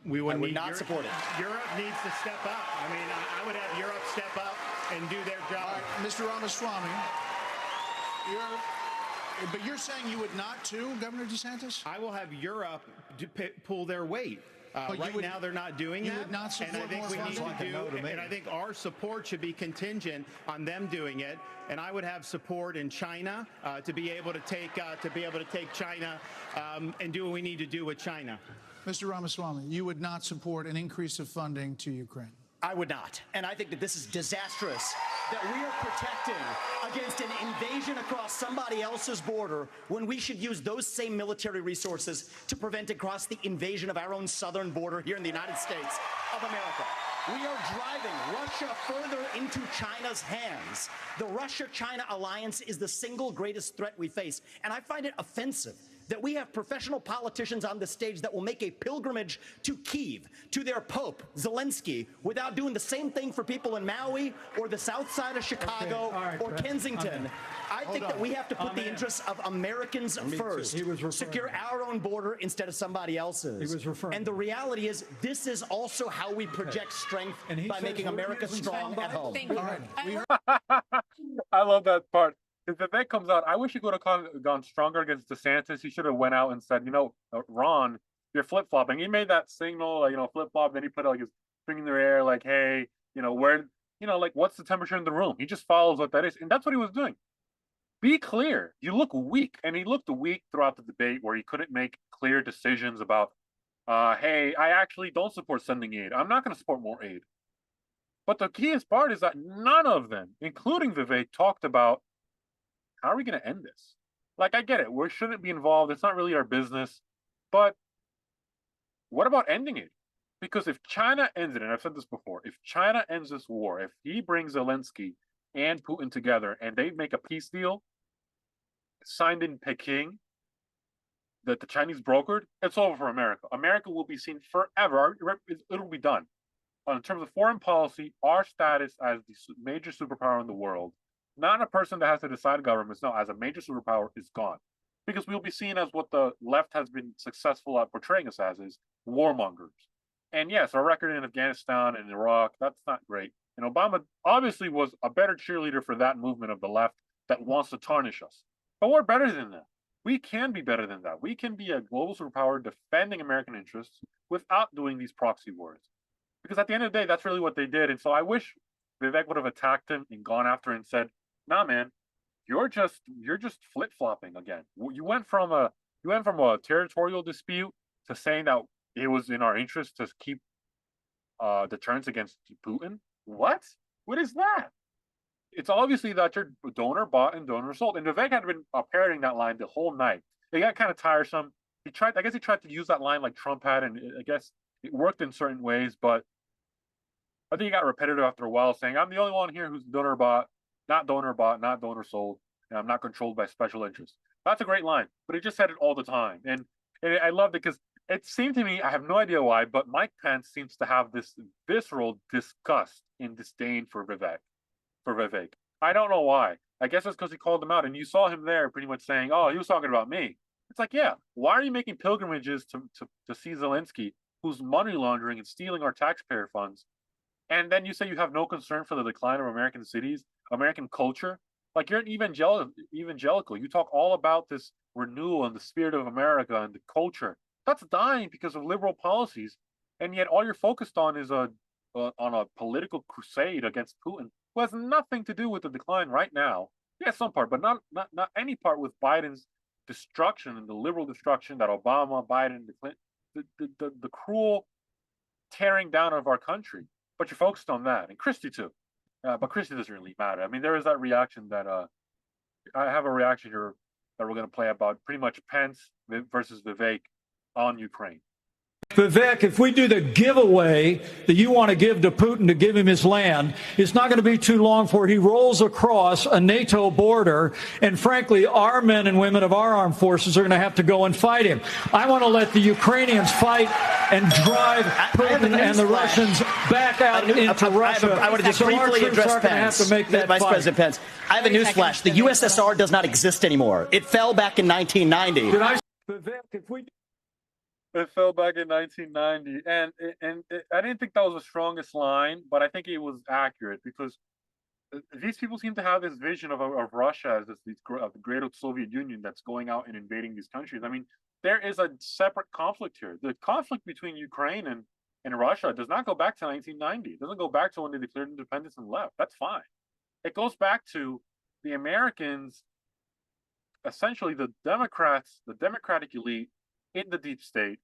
We would not support it. Europe needs to step up. I mean, I would have Europe step up and do their job. All right, Mr. Ramaswamy, but you're saying you would not too, Governor DeSantis? I will have Europe pull their weight. Right now, they're not doing that. You would not support and I think we need to do, and I think our support should be contingent on them doing it. And I would have support in China to be able to take China and do what we need to do with China. Mr. Ramaswamy, you would not support an increase of funding to Ukraine? I would not. And I think that this is disastrous, that we are protecting against an invasion across somebody else's border when we should use those same military resources to prevent across the invasion of our own southern border here in the United States of America. We are driving Russia further into China's hands. The Russia-China alliance is the single greatest threat we face. And I find it offensive that we have professional politicians on the stage that will make a pilgrimage to Kyiv, to their Pope, Zelensky, without doing the same thing for people in Maui or the south side of Chicago or Kensington. I think that we have to put the interests of Americans first, secure our own border instead of somebody else's. And the reality is, this is also how we project strength by making America strong at home. Thank you. I love that part. if Vivek comes out, I wish he could have gone stronger against DeSantis. He should have went out and said, Ron, you're flip flopping. He made that signal, like, flip flop. Then he put like his finger in the air, like, hey, where, like, what's the temperature in the room? He just follows what that is, and that's what he was doing. Be clear. You look weak, and he looked weak throughout the debate, where he couldn't make clear decisions about, hey, I actually don't support sending aid. I'm not going to support more aid. But the keyest part is that none of them, including Vivek, talked about how are we going to end this? Like, I get it. We shouldn't be involved. It's not really our business. But what about ending it? Because if China ends it, and I've said this before, if China ends this war, if he brings Zelensky and Putin together and they make a peace deal signed in Peking that the Chinese brokered, it's over for America. America will be seen forever. It'll be done. In terms of foreign policy, our status as the major superpower in the world, not a person that has to decide governments, no, as a major superpower, is gone. Because we'll be seen as what the left has been successful at portraying us as, is warmongers. And yes, our record in Afghanistan and Iraq, that's not great. And Obama obviously was a better cheerleader for that movement of the left that wants to tarnish us. But we're better than that. We can be better than that. We can be a global superpower defending American interests without doing these proxy wars. Because at the end of the day, that's really what they did. And so I wish Vivek would have attacked him and gone after him and said, nah, man, you're just flip-flopping again. You went from a territorial dispute to saying that it was in our interest to keep deterrence against Putin. What is that? It's obviously that you're donor bought and donor sold. And Vivek had been parroting that line the whole night. It got kind of tiresome. He tried to use that line like Trump had, and I guess it worked in certain ways, but I think he got repetitive after a while, saying, I'm the only one here who's donor bought, not donor sold, and I'm not controlled by special interests. That's a great line, but he just said it all the time. And I loved it because it seemed to me, I have no idea why, but Mike Pence seems to have this visceral disgust and disdain for Vivek. I don't know why. I guess it's because he called him out, and you saw him there pretty much saying, oh, he was talking about me. It's like, yeah, why are you making pilgrimages to see Zelensky, who's money laundering and stealing our taxpayer funds? And then you say you have no concern for the decline of American cities, American culture. Like, you're an evangelical. You talk all about this renewal and the spirit of America and the culture. That's dying because of liberal policies. And yet all you're focused on is on a political crusade against Putin, who has nothing to do with the decline right now. Yeah, some part, but not any part with Biden's destruction and the liberal destruction that Obama, Biden, the Clinton, the cruel tearing down of our country. But you're focused on that, and Christie too. But Christie doesn't really matter. I mean, there is that reaction that I have a reaction here that we're going to play about pretty much Pence versus Vivek on Ukraine. Vivek, if we do the giveaway that you want to give to Putin to give him his land, it's not going to be too long before he rolls across a NATO border. And frankly, our men and women of our armed forces are going to have to go and fight him. I want to let the Ukrainians fight and drive Putin and the Russians back out into Russia. I want to just briefly address Pence, Vice President Pence. I have a newsflash. The USSR does not exist anymore. It fell back in 1990. It fell back in 1990, and I didn't think that was the strongest line, but I think it was accurate because these people seem to have this vision of Russia as the great Soviet Union that's going out and invading these countries. I mean, there is a separate conflict here. The conflict between Ukraine and Russia does not go back to 1990. It doesn't go back to when they declared independence and left. That's fine. It goes back to the Americans, essentially the Democrats, the Democratic elite, in the deep state,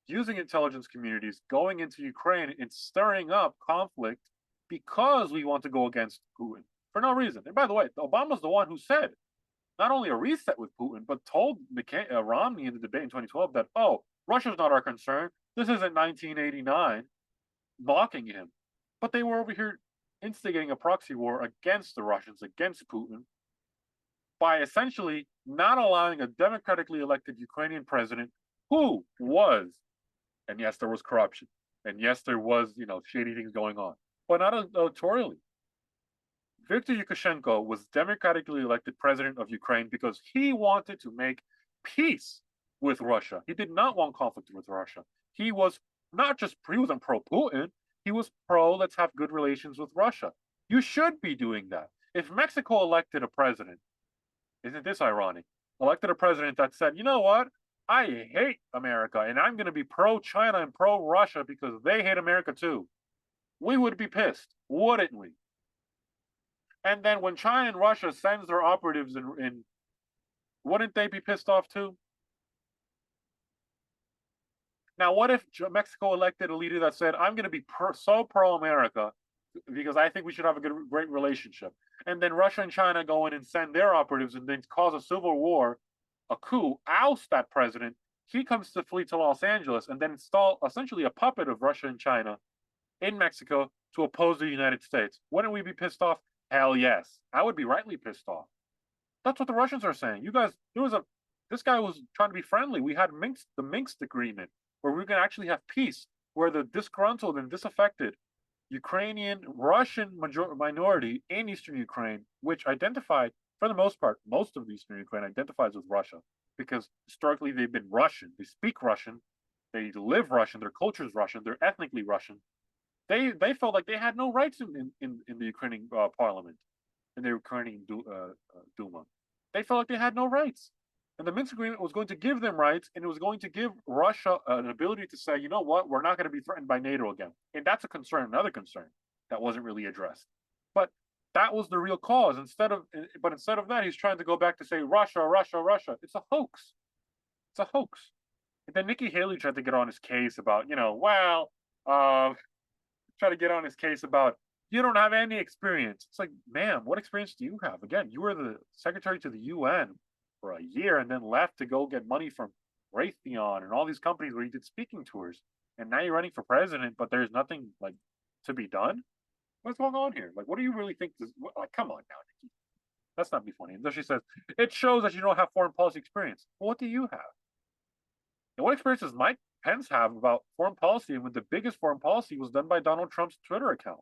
using intelligence communities, going into Ukraine and stirring up conflict because we want to go against Putin for no reason. And by the way, Obama's the one who said not only a reset with Putin, but told Romney in the debate in 2012 that, oh, Russia's not our concern. This isn't 1989, mocking him. But they were over here instigating a proxy war against the Russians, against Putin, by essentially not allowing a democratically elected Ukrainian president who was, and yes, there was corruption, and yes, there was, shady things going on, but not electorally. Viktor Yushchenko was democratically elected president of Ukraine because he wanted to make peace with Russia. He did not want conflict with Russia. He was he wasn't pro-Putin, he was pro, let's have good relations with Russia. You should be doing that. If Mexico elected a president Isn't this ironic? Elected a president that said, you know what? I hate America and I'm going to be pro-China and pro-Russia because they hate America too. We would be pissed, wouldn't we? And then when China and Russia sends their operatives in, wouldn't they be pissed off too? Now, what if Mexico elected a leader that said, I'm going to be so pro-America because I think we should have a great relationship. And then Russia and China go in and send their operatives and then cause a civil war, a coup, oust that president. He comes to flee to Los Angeles and then install essentially a puppet of Russia and China in Mexico to oppose the United States. Wouldn't we be pissed off? Hell yes. I would be rightly pissed off. That's what the Russians are saying. You guys, this guy was trying to be friendly. We had the Minsk agreement where we can actually have peace, where the disgruntled and disaffected Ukrainian Russian minority in Eastern Ukraine, which identified, for the most part, most of Eastern Ukraine identifies with Russia because historically they've been Russian. They speak Russian, they live Russian, their culture is Russian, they're ethnically Russian. They felt like they had no rights in the Ukrainian parliament, in the Ukrainian Duma. They felt like they had no rights. And the Minsk agreement was going to give them rights, and it was going to give Russia an ability to say, you know what, we're not going to be threatened by NATO again. And that's a concern, another concern that wasn't really addressed. But that was the real cause. Instead of that, he's trying to go back to say Russia, Russia, Russia. It's a hoax. It's a hoax. And then Nikki Haley tried to get on his case about, try to get on his case about you don't have any experience. It's like, ma'am, what experience do you have? Again, you were the secretary to the UN for a year and then left to go get money from Raytheon and all these companies where you did speaking tours. And now you're running for president, but there's nothing like to be done. What's going on here? Like, what do you really think? Like, come on now, Nikki. That's not be funny. And then she says, it shows that you don't have foreign policy experience. Well, what do you have? And what experience does Mike Pence have about foreign policy when the biggest foreign policy was done by Donald Trump's Twitter account?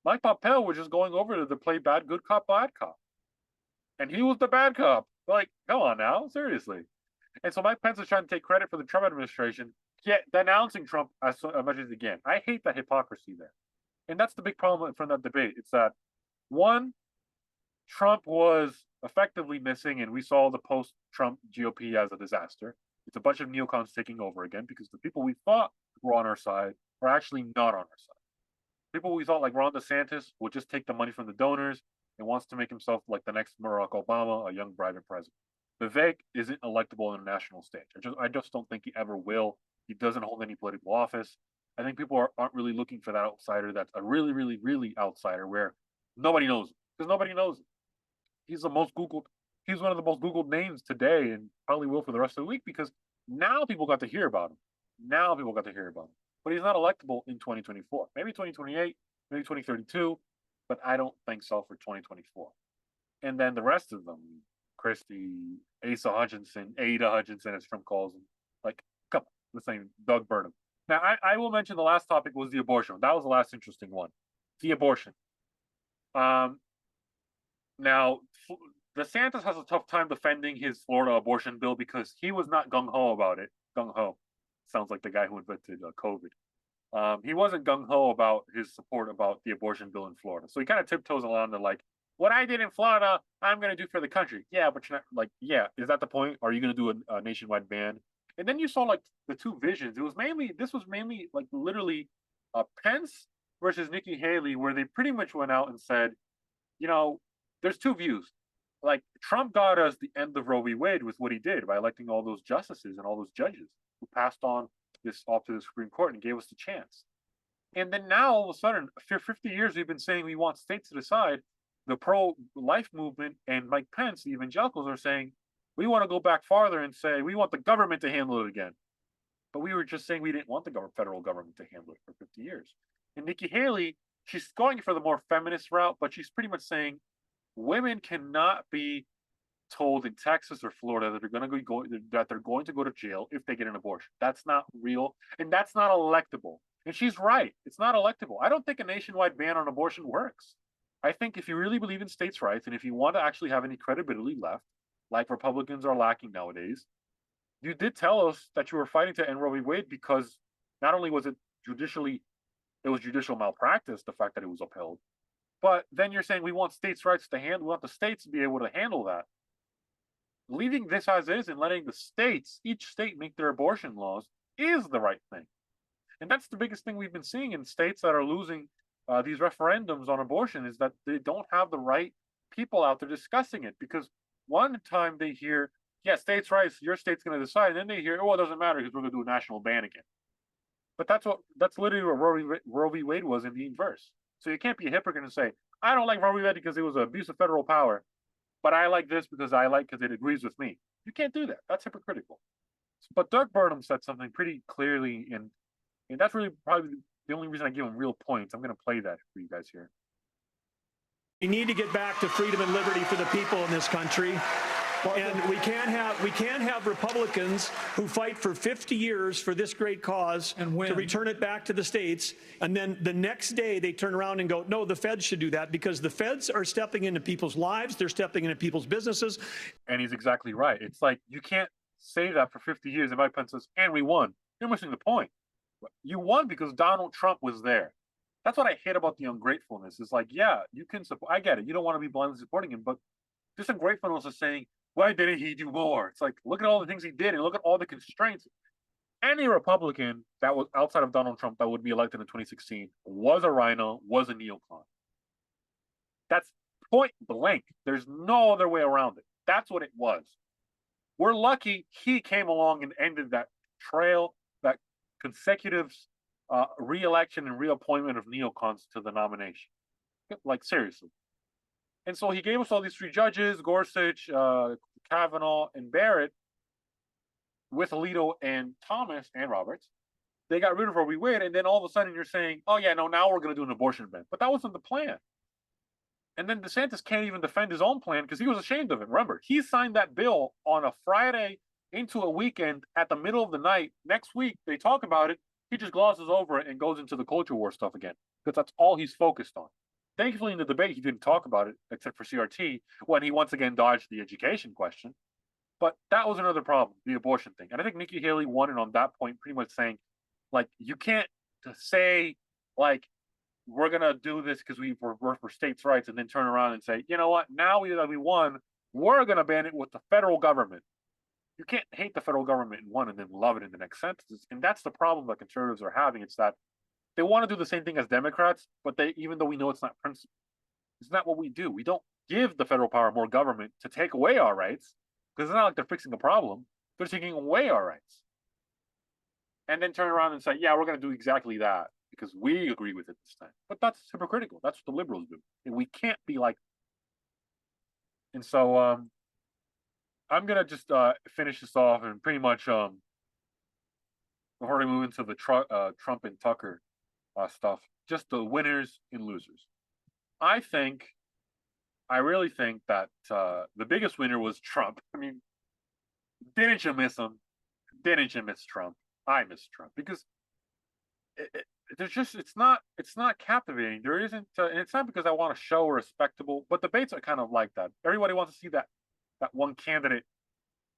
Mike Pompeo was just going over to play bad, good cop, bad cop. And he was the bad cop. Like, come on now, seriously. And so Mike Pence is trying to take credit for the Trump administration, yet denouncing Trump as much as again. I hate that hypocrisy there. And that's the big problem from that debate. It's that, one, Trump was effectively missing, and we saw the post-Trump GOP as a disaster. It's a bunch of neocons taking over again because the people we thought were on our side are actually not on our side. People we thought like Ron DeSantis would just take the money from the donors and wants to make himself like the next Barack Obama, a young private president. Vivek isn't electable on a national stage. I just don't think he ever will. He doesn't hold any political office. I think people aren't really looking for that outsider that's a really, really, really outsider where nobody knows him, because nobody knows him. He's one of the most Googled names today and probably will for the rest of the week because now people got to hear about him. But he's not electable in 2024. Maybe 2028, maybe 2032, but I don't think so for 2024. And then the rest of them, Christie, Asa Hutchinson, Ada Hutchinson, as Trump calls him, like, come on, the same Doug Burnham. Now, I will mention the last topic was the abortion. That was the last interesting one. The abortion. Now, DeSantis has a tough time defending his Florida abortion bill because he was not gung-ho about it. Gung-ho. Sounds like the guy who invented COVID. He wasn't gung-ho about his support about the abortion bill in Florida. So he kind of tiptoes along to like, what I did in Florida, I'm going to do for the country. Yeah, but you're not like, yeah, is that the point? Are you going to do a nationwide ban? And then you saw like the two visions. This was mainly like literally Pence versus Nikki Haley, where they pretty much went out and said, there's two views. Like Trump got us the end of Roe v. Wade with what he did by electing all those justices and all those judges who passed on this off to the Supreme Court and gave us the chance. And then now all of a sudden, for 50 years, we've been saying we want states to decide. The pro-life movement and Mike Pence, the evangelicals, are saying we want to go back farther and say we want the government to handle it again. But we were just saying we didn't want the federal government to handle it for 50 years. And Nikki Haley, she's going for the more feminist route, but she's pretty much saying women cannot be told in Texas or Florida that they're going to go to jail if they get an abortion. That's not real, and that's not electable. And she's right; it's not electable. I don't think a nationwide ban on abortion works. I think if you really believe in states' rights and if you want to actually have any credibility left, like Republicans are lacking nowadays, you did tell us that you were fighting to end Roe v. Wade because not only was it judicial malpractice, the fact that it was upheld, but then you're saying we want states' rights to handle, we want the states to be able to handle that. leaving this as is and letting the states, each state, make their abortion laws is the right thing. And that's the biggest thing we've been seeing in states that are losing these referendums on abortion, is that they don't have the right people out there discussing it. Because one time they hear, yeah, states' rights, your state's going to decide. And then they hear, oh, it doesn't matter because we're going to do a national ban again. But that's literally what Roe v. Wade was in the inverse. So you can't be a hypocrite and say, I don't like Roe v. Wade because it was an abuse of federal power, but I like this because it agrees with me. You can't do that. That's hypocritical. But Doug Burnham said something pretty clearly, and that's really probably the only reason I give him real points. I'm going to play that for you guys here. We need to get back to freedom and liberty for the people in this country. And we can't have Republicans who fight for 50 years for this great cause and to return it back to the states, and then the next day they turn around and go, no, the feds should do that, because the feds are stepping into people's lives, they're stepping into people's businesses. And he's exactly right. It's like, you can't say that for 50 years and Mike Pence says, and we won. You're missing the point. You won because Donald Trump was there. That's what I hate about the ungratefulness. It's like, yeah, you can support, I get it. You don't want to be blindly supporting him, but this ungratefulness is saying, why didn't he do more? It's like, look at all the things he did and look at all the constraints. Any Republican that was outside of Donald Trump that would be elected in 2016 was a rhino, was a neocon. That's point blank. There's no other way around it. That's what it was. We're lucky he came along and ended that trail, that consecutive re-election and reappointment of neocons to the nomination. Like, seriously. And so he gave us all these three judges, Gorsuch, Kavanaugh, and Barrett, with Alito and Thomas and Roberts. They got rid of Roe v. Wade, and then all of a sudden you're saying, oh yeah, no, now we're going to do an abortion ban. But that wasn't the plan. And then DeSantis can't even defend his own plan because he was ashamed of it. Remember, he signed that bill on a Friday into a weekend at the middle of the night. Next week, they talk about it. He just glosses over it and goes into the culture war stuff again, because that's all he's focused on. Thankfully, in the debate, he didn't talk about it, except for CRT, when he once again dodged the education question. But that was another problem, the abortion thing. And I think Nikki Haley won it on that point, pretty much saying, like, you can't say, like, we're going to do this because we're for states' rights, and then turn around and say, you know what, now that we won, we're going to ban it with the federal government. You can't hate the federal government in one and then love it in the next sentence. And that's the problem that conservatives are having. It's that they want to do the same thing as Democrats, but even though we know it's not principle, it's not what we do. We don't give the federal power more government to take away our rights, because it's not like they're fixing a problem. They're taking away our rights. And then turn around and say, yeah, we're going to do exactly that because we agree with it this time. But that's hypocritical. That's what the liberals do. And we can't be like that. And so I'm going to just finish this off and pretty much before we move into the Trump and Tucker stuff, just the winners and losers. I really think that the biggest winner was Trump. I mean, didn't you miss him? Didn't you miss Trump? I miss Trump because it's not captivating. There isn't, and it's not because I want to show a spectacle, but debates are kind of like that. Everybody wants to see that one candidate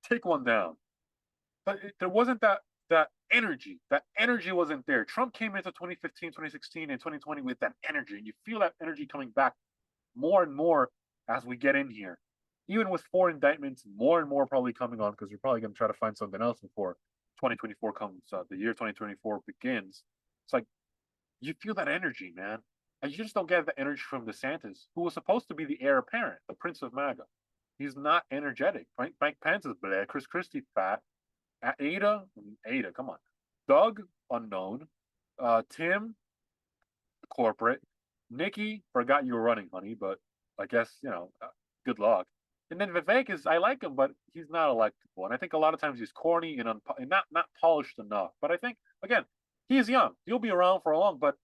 take one down, but there wasn't that energy. That energy wasn't there. Trump came into 2015, 2016, and 2020 with that energy, and you feel that energy coming back more and more as we get in here. Even with 4 indictments, more and more probably coming on, because we're probably going to try to find something else before 2024 comes. The year 2024 begins. It's like you feel that energy, man, and you just don't get the energy from DeSantis, who was supposed to be the heir apparent, the Prince of MAGA. He's not energetic. Mike Pence is bad. Chris Christie fat. Ada, come on. Doug, unknown. Tim, corporate. Nikki, forgot you were running, honey, but I guess, good luck. And then Vivek I like him, but he's not electable. And I think a lot of times he's corny and not polished enough. But I think, again, he's young. He'll be around for long, but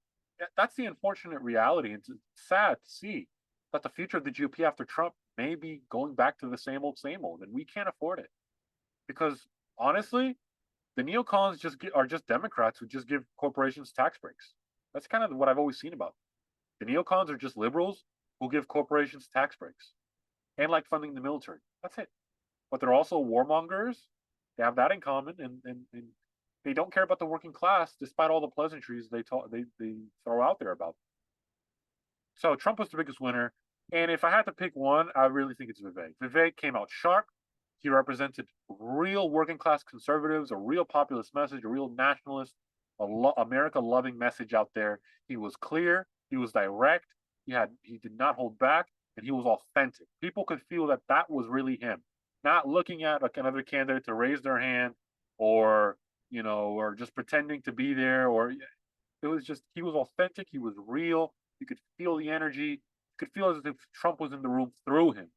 that's the unfortunate reality. It's sad to see that the future of the GOP after Trump may be going back to the same old, and we can't afford it. Because honestly, the neocons are just Democrats who just give corporations tax breaks. That's kind of what I've always seen about them. The neocons are just liberals who give corporations tax breaks and like funding the military. That's it. But they're also warmongers. They have that in common, and they don't care about the working class, despite all the pleasantries they throw out there about them. So Trump was the biggest winner. And if I had to pick one, I really think it's Vivek. Vivek came out sharp. he represented real working class conservatives, a real populist message, a real nationalist, America loving message out there. He was clear, he was direct, he did not hold back, and he was authentic. People could feel that that was really him, not looking at like another candidate to raise their hand, or or just pretending to be there, or it was just he was authentic, he was real. You could feel the energy. You could feel as if Trump was in the room through him.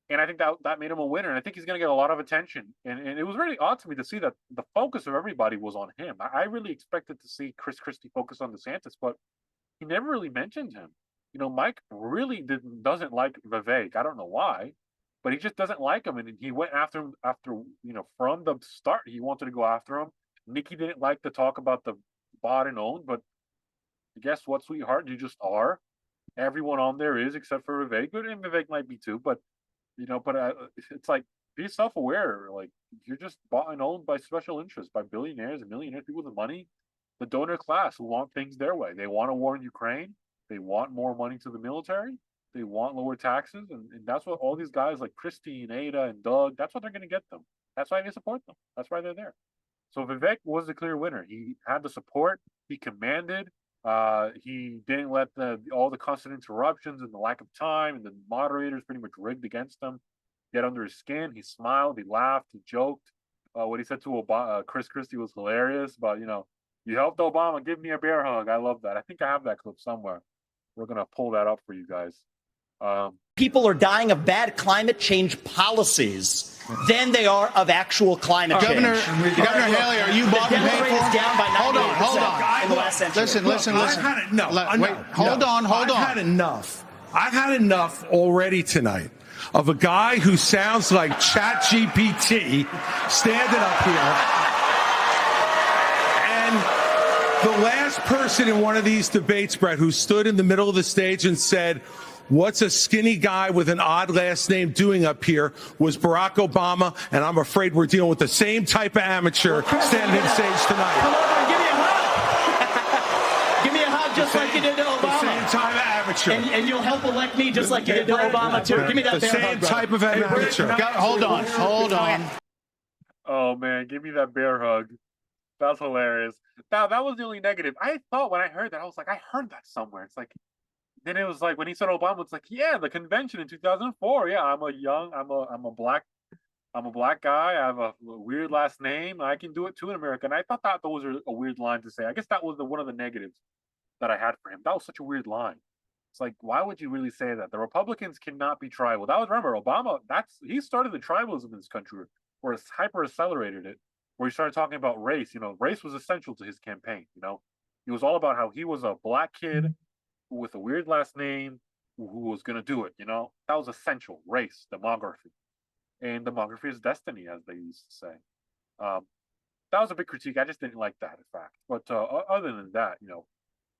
And I think that made him a winner. And I think he's going to get a lot of attention. And it was really odd to me to see that the focus of everybody was on him. I really expected to see Chris Christie focus on DeSantis, but he never really mentioned him. Mike really doesn't like Vivek. I don't know why, but he just doesn't like him. And he went after him from the start. He wanted to go after him. Nikki didn't like to talk about the bought and owned, but guess what, sweetheart? You just are. Everyone on there is, except for Vivek. But and Vivek might be too. But it's like, be self-aware. Like, you're just bought and owned by special interests, by billionaires and millionaires, people with money, the donor class who want things their way. They want a war in Ukraine. They want more money to the military. They want lower taxes, and that's what all these guys like Christie and Ada and Doug. That's what they're going to get them. That's why they support them. That's why they're there. So Vivek was the clear winner. He had the support. He commanded. He didn't let all the constant interruptions and the lack of time and the moderators pretty much rigged against him get under his skin. He smiled. He laughed. He joked. What he said to Chris Christie was hilarious. But you helped Obama. Give me a bear hug. I love that. I think I have that clip somewhere. We're gonna pull that up for you guys. People are dying of bad climate change policies than they are of actual climate change. Governor Haley, are you bought and paid for? Down by Hold on. in the last century. Listen. I've had Hold on. I've had enough. I've had enough already tonight of a guy who sounds like ChatGPT standing up here. And the last person in one of these debates, Brett, who stood in the middle of the stage and said, "What's a skinny guy with an odd last name doing up here?" was Barack Obama, and I'm afraid we're dealing with the same type of amateur standing on stage tonight. Come over and give me a hug. Give me a hug just like you did to Obama. The same type of amateur. And you'll help elect me just like you did to Obama, too. Give me that the bear hug, same type of amateur. Hold on. Oh, man, give me that bear hug. That's hilarious. Now, that was the only negative. I thought when I heard that, I was like, I heard that somewhere. It's like, then it was like when he said Obama, it's like, yeah, the convention in 2004. Yeah, I'm a black guy. I have a weird last name. I can do it too in America. And I thought that was a weird line to say. I guess that was one of the negatives that I had for him. That was such a weird line. It's like, why would you really say that? The Republicans cannot be tribal. That was, remember, Obama. He started the tribalism in this country, or hyper accelerated it, where he started talking about race. Race was essential to his campaign. He was all about how he was a black kid with a weird last name who was going to do it. That was essential. Race, demography, and demography is destiny, as they used to say. That was a big critique. I just didn't like that, in fact. But other than that,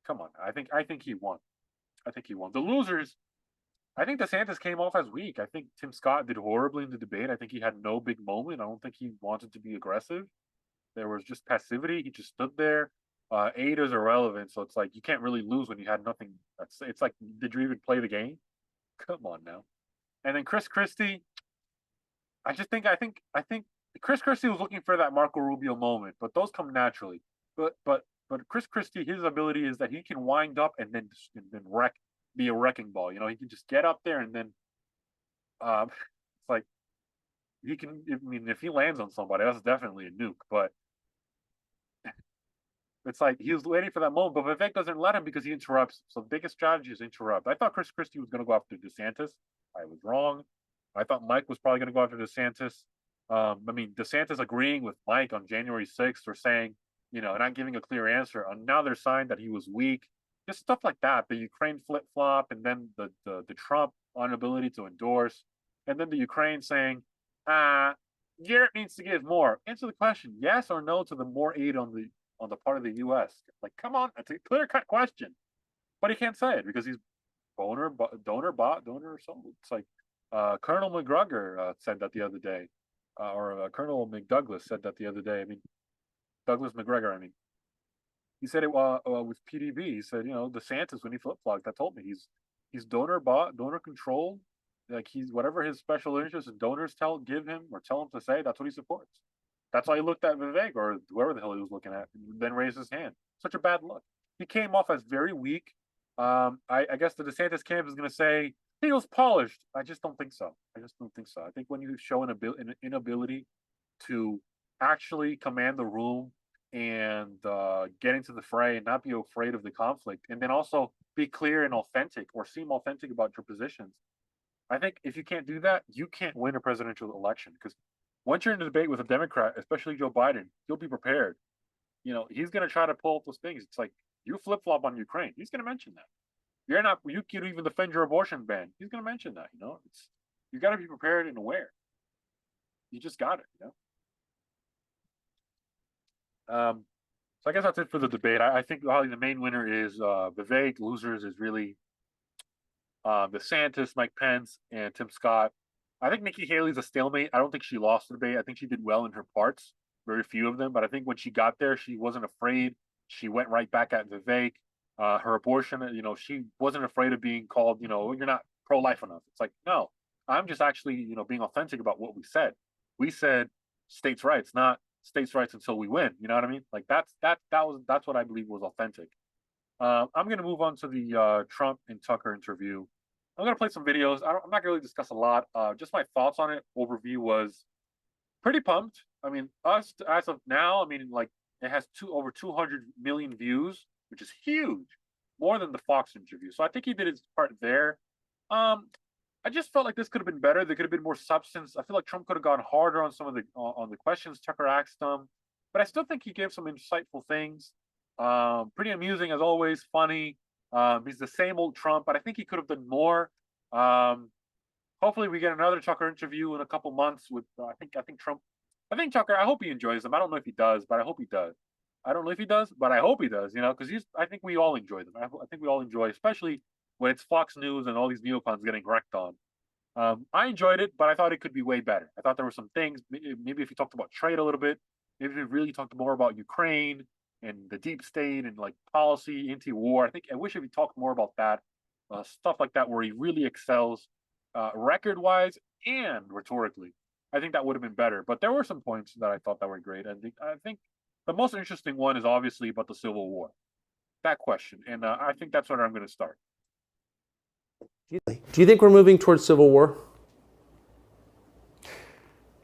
come on. I think he won. The losers, I think DeSantis came off as weak. I think Tim Scott did horribly in the debate. I think he had no big moment. I don't think he wanted to be aggressive. There was just passivity. He just stood there. Ada is irrelevant, so it's like you can't really lose when you had nothing. It's like, did you even play the game? Come on now. And then Chris Christie, I think Chris Christie was looking for that Marco Rubio moment, but those come naturally. But Chris Christie, his ability is that he can wind up and then be a wrecking ball. He can just get up there and then it's like he can. If he lands on somebody, that's definitely a nuke. But it's like he was waiting for that moment, but Vivek doesn't let him because he interrupts. So the biggest strategy is interrupt. I thought Chris Christie was going to go after DeSantis. I was wrong. I thought Mike was probably going to go after DeSantis. DeSantis agreeing with Mike on January 6th, or saying, not giving a clear answer. Another sign that he was weak. Just stuff like that. The Ukraine flip-flop, and then the Trump inability to endorse, and then the Ukraine saying, Garrett needs to give more. Answer the question, yes or no to the more aid on the part of the U.S. Like, come on, it's a clear-cut question. But he can't say it because he's donor, so it's like Colonel McGregor said that the other day, or Colonel McDouglas said that the other day. Douglas McGregor, he said it with PDB. He said, DeSantis, when he flip-flopped, that told me he's donor bought, donor controlled, Like he's whatever his special interests and donors give him or tell him to say, that's what he supports. That's why he looked at Vivek or whoever the hell he was looking at, and then raised his hand. Such a bad look. He came off as very weak. I guess the DeSantis camp is going to say he was polished. I just don't think so. I just don't think so. I think when you show an inability to actually command the room and get into the fray and not be afraid of the conflict, and then also be clear and authentic or seem authentic about your positions. I think if you can't do that, you can't win a presidential election because once you're in a debate with a Democrat, especially Joe Biden, you'll be prepared. He's going to try to pull up those things. It's like you flip flop on Ukraine. He's going to mention that. You're not. You could even defend your abortion ban. He's going to mention that. You got to be prepared and aware. You just got it. So I guess that's it for the debate. I think probably the main winner is Vivek. Losers is really DeSantis, Mike Pence, and Tim Scott. I think Nikki Haley's a stalemate. I don't think she lost the debate. I think she did well in her parts, very few of them. But I think when she got there, she wasn't afraid. She went right back at Vivek. Her abortion, she wasn't afraid of being called, you're not pro-life enough. It's like, no, I'm just actually, being authentic about what we said. We said states' rights, not states' rights until we win. You know what I mean? Like that's what I believe was authentic. I'm going to move on to the Trump and Tucker interview. I'm going to play some videos. I'm not going to really discuss a lot. Just my thoughts on it. Overview was pretty pumped. I mean, us as of now, like it has over 200 million views, which is huge, more than the Fox interview. So I think he did his part there. I just felt like this could have been better. There could have been more substance. I feel like Trump could have gone harder on some of the questions Tucker asked him, but I still think he gave some insightful things. Pretty amusing as always, funny. He's the same old Trump, but I think he could have done more. Hopefully, we get another Tucker interview in a couple months with. I think Trump. I think Tucker. I hope he enjoys them. I don't know if he does, but I hope he does. I don't know if he does, but I hope he does. Because I think we all enjoy them. I think we all enjoy, especially when it's Fox News and all these neocons getting wrecked on. I enjoyed it, but I thought it could be way better. I thought there were some things. Maybe if he talked about trade a little bit, maybe if he really talked more about Ukraine and the deep state and like policy, anti-war. I wish if he talked more about that, stuff like that, where he really excels, record-wise and rhetorically. I think that would have been better. But there were some points that I thought that were great. I think the most interesting one is obviously about the Civil War, that question, and I think that's where I'm going to start. Do you think we're moving towards civil war?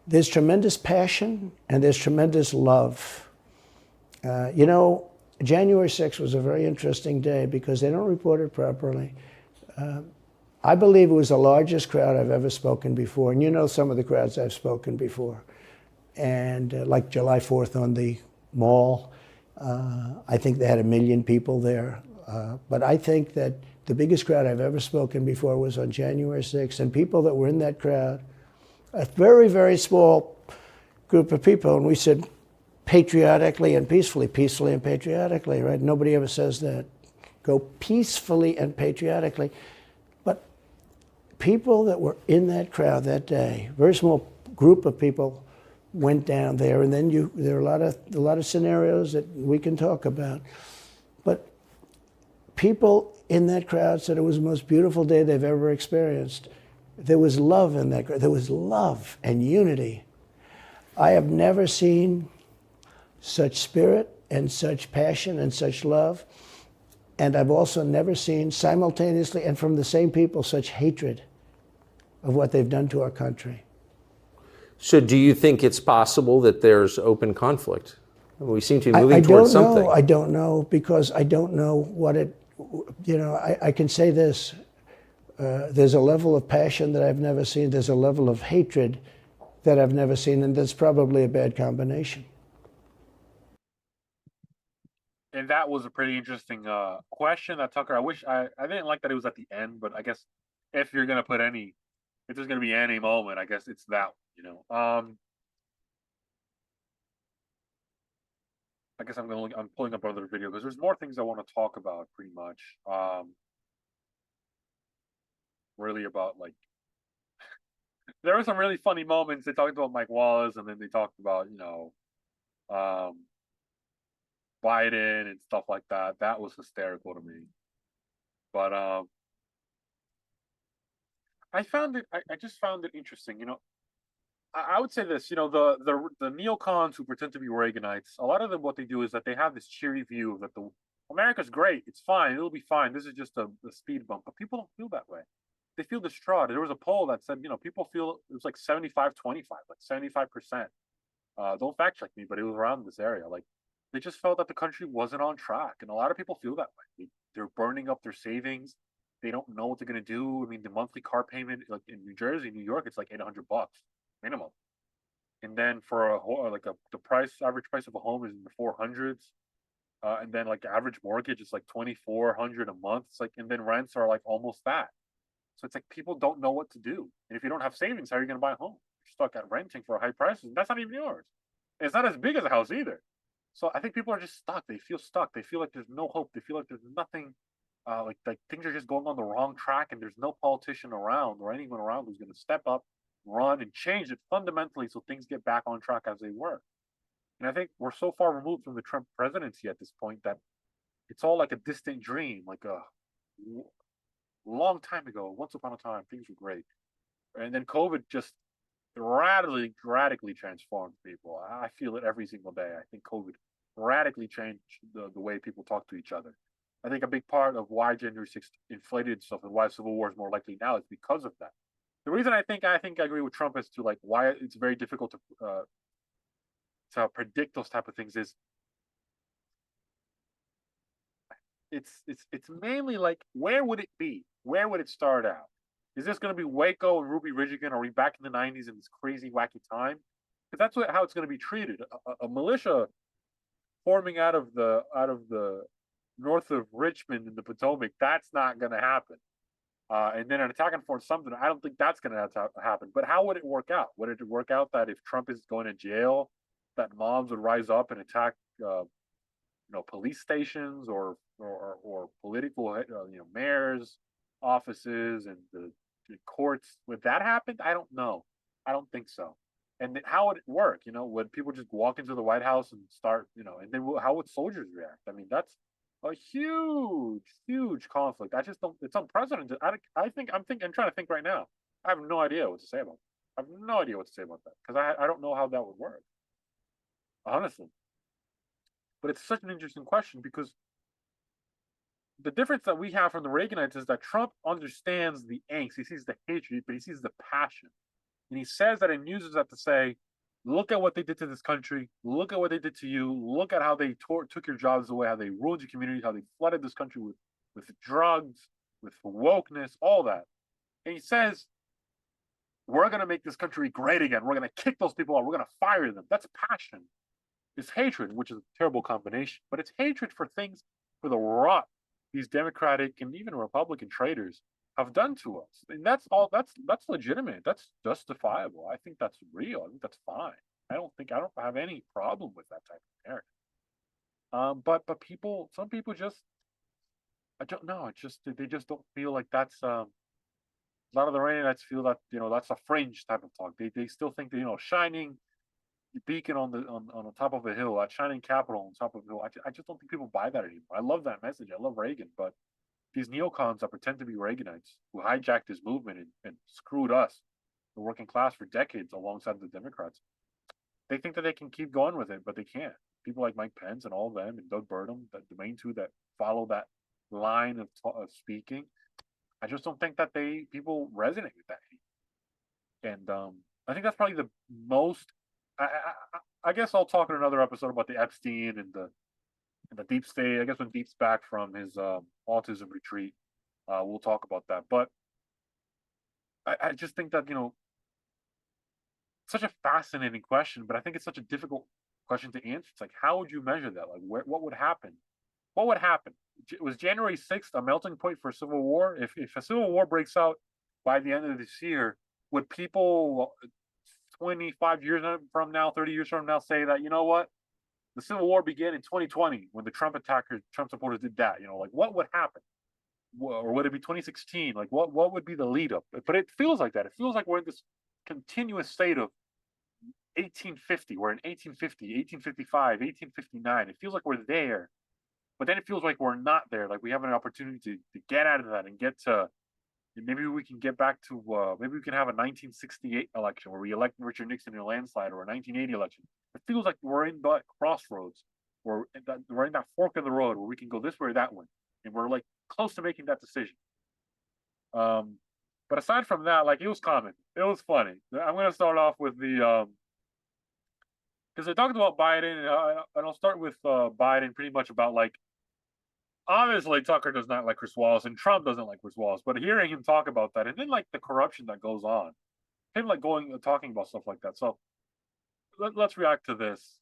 There's tremendous passion and there's tremendous love. January 6th was a very interesting day because they don't report it properly. I believe it was the largest crowd I've ever spoken before. And some of the crowds I've spoken before. And like July 4th on the mall, I think they had 1 million people there. But I think that the biggest crowd I've ever spoken before was on January 6th. And people that were in that crowd, a very, very small group of people, and we said patriotically and peacefully and patriotically, right? Nobody ever says that. Go peacefully and patriotically. But people that were in that crowd that day, very small group of people went down there, and then there are a lot of scenarios that we can talk about. But people in that crowd said it was the most beautiful day they've ever experienced. There was love in that crowd. There was love and unity. I have never seen such spirit and such passion and such love. And I've also never seen simultaneously and from the same people such hatred of what they've done to our country. So do you think it's possible that there's open conflict? We seem to be moving towards something. I don't know, because I don't know what it, I can say this. There's a level of passion that I've never seen. There's a level of hatred that I've never seen, and that's probably a bad combination. And that was a pretty interesting question that Tucker, I didn't like that it was at the end, but I guess if you're going to put if there's going to be any moment, I guess it's that, I guess I'm pulling up another video because there's more things I want to talk about pretty much. Really about there were some really funny moments. They talked about Mike Wallace, and then they talked about, Biden and stuff like that. That was hysterical to me. But I just found it interesting. I would say this. The neocons who pretend to be Reaganites. A lot of them, what they do is that they have this cheery view that the America's great. It's fine. It'll be fine. This is just a speed bump. But people don't feel that way. They feel distraught. There was a poll that said, people feel it was like 75-25, like 75%. Don't fact check me, but it was around this area. Like they just felt that the country wasn't on track, and a lot of people feel that way. They're burning up their savings. They don't know what they're gonna do. I mean, the monthly car payment, like in New Jersey, New York, it's like $800 minimum, and then for the average price of a home is in the 400s, and then like average mortgage is like 2,400 a month. It's like, and then rents are like almost that. So it's like people don't know what to do, and if you don't have savings, how are you gonna buy a home? You're stuck at renting for high prices. That's not even yours. And it's not as big as a house either. So I think people are just stuck. They feel stuck. They feel like there's no hope. They feel like there's nothing. Like things are just going on the wrong track, and there's no politician around or anyone around who's going to step up, run, and change it fundamentally so things get back on track as they were. And I think we're so far removed from the Trump presidency at this point that it's all like a distant dream, like a long time ago. Once upon a time, things were great, and then COVID just radically transformed people. I feel it every single day. I think COVID radically changed the way people talk to each other. I think a big part of why January 6th inflated itself and why civil war is more likely now is because of that. The reason I agree with Trump as to like why it's very difficult to predict those type of things is it's mainly like, where would it be? Where would it start out? Is this going to be Waco and Ruby Ridge again? Are we back in the 90s in this crazy, wacky time? Because that's how it's going to be treated. A militia forming out of the north of Richmond in the Potomac, that's not going to happen. And then an attack on Fort Sumter, I don't think that's going to happen. But how would it work out? Would it work out that if Trump is going to jail, that mobs would rise up and attack, police stations or political, mayors' offices and the courts? Would that happen? I don't know. I don't think so. And how would it work? Would people just walk into the White House and start, and then how would soldiers react? I mean, that's a huge conflict. I just don't. It's unprecedented. I'm trying to think right now. I have no idea what to say about it. I have no idea what to say about that because I don't know how that would work, honestly. But it's such an interesting question because the difference that we have from the Reaganites is that Trump understands the angst. He sees the hatred, but he sees the passion. And he says that and uses that to say, look at what they did to this country. Look at what they did to you. Look at how they took your jobs away, how they ruined your community, how they flooded this country with drugs, with wokeness, all that. And he says, we're going to make this country great again. We're going to kick those people out. We're going to fire them. That's passion. It's hatred, which is a terrible combination. But it's hatred for things, for the rot these Democratic and even Republican traitors have done to us. And that's legitimate. That's justifiable. I think that's real. I think that's fine. I don't have any problem with that type of narrative. But some people just, I don't know. They just don't feel like that's. A lot of the Reaganites feel that that's a fringe type of talk. They still think that shining beacon on the top of a hill, that shining capital on top of a hill. I just don't think people buy that anymore. I love that message. I love Reagan, but these neocons that pretend to be Reaganites who hijacked this movement and screwed us, the working class, for decades alongside the Democrats, they think that they can keep going with it, but they can't. People like Mike Pence and all of them and Doug Burgum, the main two that follow that line of speaking, I just don't think that people resonate with that. And I think that's probably the most. I guess I'll talk in another episode about the Epstein and the deep state. I guess when Deep's back from his autism retreat, we'll talk about that. But I just think that such a fascinating question, but I think it's such a difficult question to answer. It's like, how would you measure that? Like, what would happen? What would happen? Was January 6th a melting point for a civil war? If a civil war breaks out by the end of this year, would people 25 years from now, 30 years from now, say that, what? The Civil War began in 2020 when the Trump supporters did that. Like, what would happen? Or would it be 2016? Like, what would be the lead up? But it feels like that. It feels like we're in this continuous state of 1850. We're in 1850, 1855, 1859. It feels like we're there. But then it feels like we're not there. Like we have an opportunity to get out of that and get to And maybe we can get back to maybe we can have a 1968 election where we elect Richard Nixon in a landslide, or a 1980 election. It feels like we're in that crossroads, or we're in that fork in the road where we can go this way or that way, and we're like close to making that decision. But aside from that, like, it was common. It was funny. I'm gonna start off with the because I talked about Biden, and I'll start with Biden, pretty much about, like, obviously Tucker does not like Chris Wallace, and Trump doesn't like Chris Wallace. But hearing him talk about that, and then like the corruption that goes on, him like going talking about stuff like that. So let's react to this.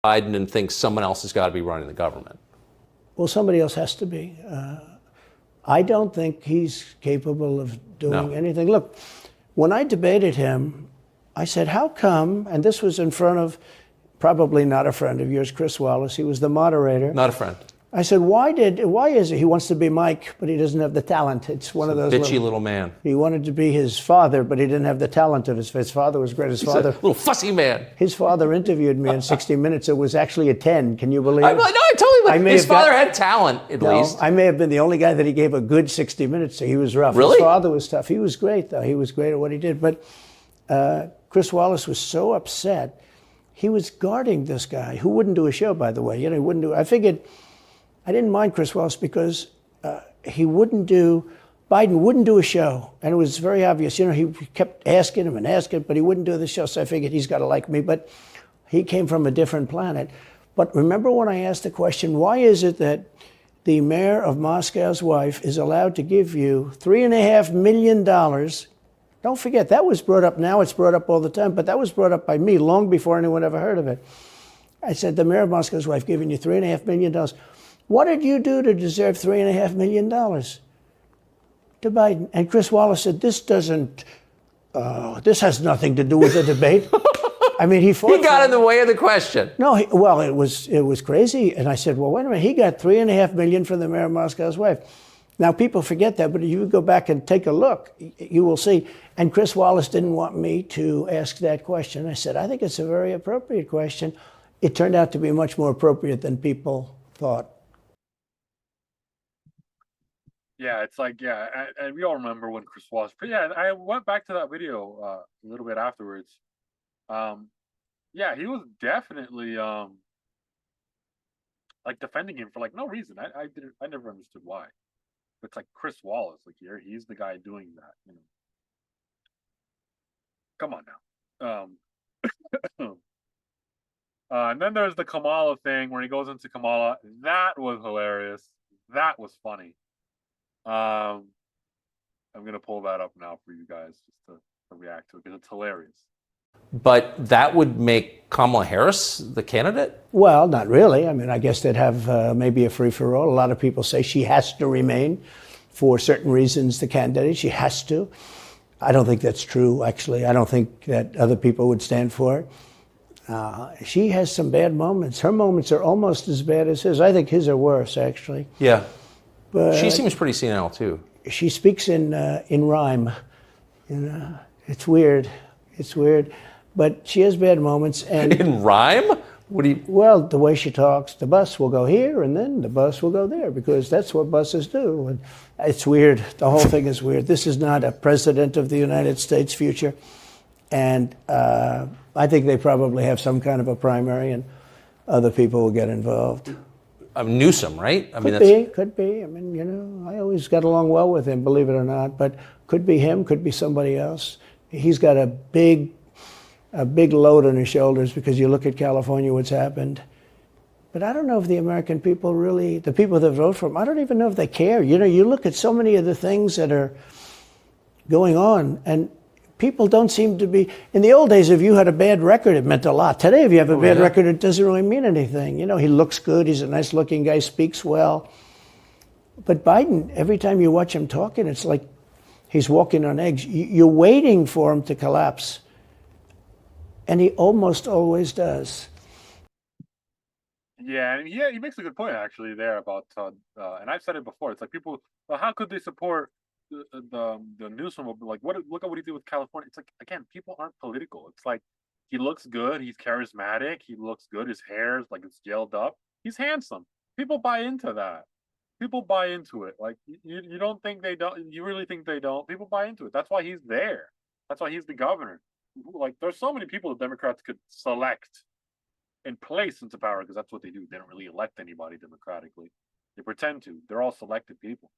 Biden and thinks someone else has got to be running the government. Well, somebody else has to be. I don't think he's capable of doing anything. Look, when I debated him, I said, how come, and this was in front of probably not a friend of yours, Chris Wallace. He was the moderator. Not a friend. I said, why is it he wants to be Mike, but he doesn't have the talent? It's one of those bitchy little man. He wanted to be his father, but he didn't have the talent of his father. Was great. His father, little fussy man. His father interviewed me in 60 Minutes. It was actually a 10. Can you believe it? No, I totally. His father had talent, at least. I may have been the only guy that he gave a good 60 Minutes to. He was rough. Really? His father was tough. He was great, though. He was great at what he did. But Chris Wallace was so upset. He was guarding this guy who wouldn't do a show, by the way. He wouldn't do. I figured. I didn't mind Chris Wallace because Biden wouldn't do a show. And it was very obvious. He kept asking him, but he wouldn't do the show. So I figured he's got to like me. But he came from a different planet. But remember when I asked the question, why is it that the mayor of Moscow's wife is allowed to give you $3.5 million? Don't forget, that was brought up. Now it's brought up all the time. But that was brought up by me long before anyone ever heard of it. I said, the mayor of Moscow's wife giving you $3.5 million. What did you do to deserve $3.5 million? To Biden. And Chris Wallace said, this has nothing to do with the debate. I mean, he got in the way of the question. No, it was crazy. And I said, well, wait a minute. He got $3.5 million from the mayor of Moscow's wife. Now, people forget that, but if you go back and take a look, you will see. And Chris Wallace didn't want me to ask that question. I said, I think it's a very appropriate question. It turned out to be much more appropriate than people thought. Yeah, it's like, and we all remember when Chris Wallace. But yeah, I went back to that video a little bit afterwards. Yeah, he was definitely like defending him for like no reason. I never understood why. But it's like Chris Wallace, like he's the guy doing that. Come on now. And then there's the Kamala thing where he goes into Kamala. That was hilarious. That was funny. I'm gonna pull that up now for you guys just to react to it because it's hilarious. But that would make Kamala Harris the candidate? Well, not really. I mean, I guess they'd have maybe a free-for-all. A lot of people say she has to remain for certain reasons the candidate. She has to. I don't think that's true, actually. I don't think that other people would stand for it. She has some bad moments. Her moments are almost as bad as his. I think his are worse, actually. Yeah. But she seems pretty senile, too. She speaks in rhyme. It's weird. It's weird. But she has bad moments. And in rhyme? What do you... Well, the way she talks, the bus will go here and then the bus will go there because that's what buses do. And it's weird. The whole thing is weird. This is not a president of the United States future. And I think they probably have some kind of a primary and other people will get involved. Newsom, right? Could be. I mean, I always got along well with him, believe it or not. But could be him, could be somebody else. He's got a big load on his shoulders because you look at California, what's happened. But I don't know if the American people really, the people that vote for him, I don't even know if they care. You look at so many of the things that are going on, and people don't seem to be. In the old days, if you had a bad record, it meant a lot. Today, if you have a bad record, it doesn't really mean anything. He looks good. He's a nice-looking guy, speaks well. But Biden, every time you watch him talking, it's like he's walking on eggs. You're waiting for him to collapse. And he almost always does. Yeah, he makes a good point actually there about, and I've said it before. It's like people, well, how could they support the Newsom? Like, look at what he did with California. It's like, again, people aren't political. It's like he looks good, he's charismatic, he looks good, his hair's like it's gelled up, he's handsome. People buy into that. people buy into it. Like you don't think they don't? You really think they don't? People buy into it. That's why he's there. That's why he's the governor. Like there's so many people the Democrats could select and place into power because that's what they do. They don't really elect anybody democratically. They pretend to. They're all selected people.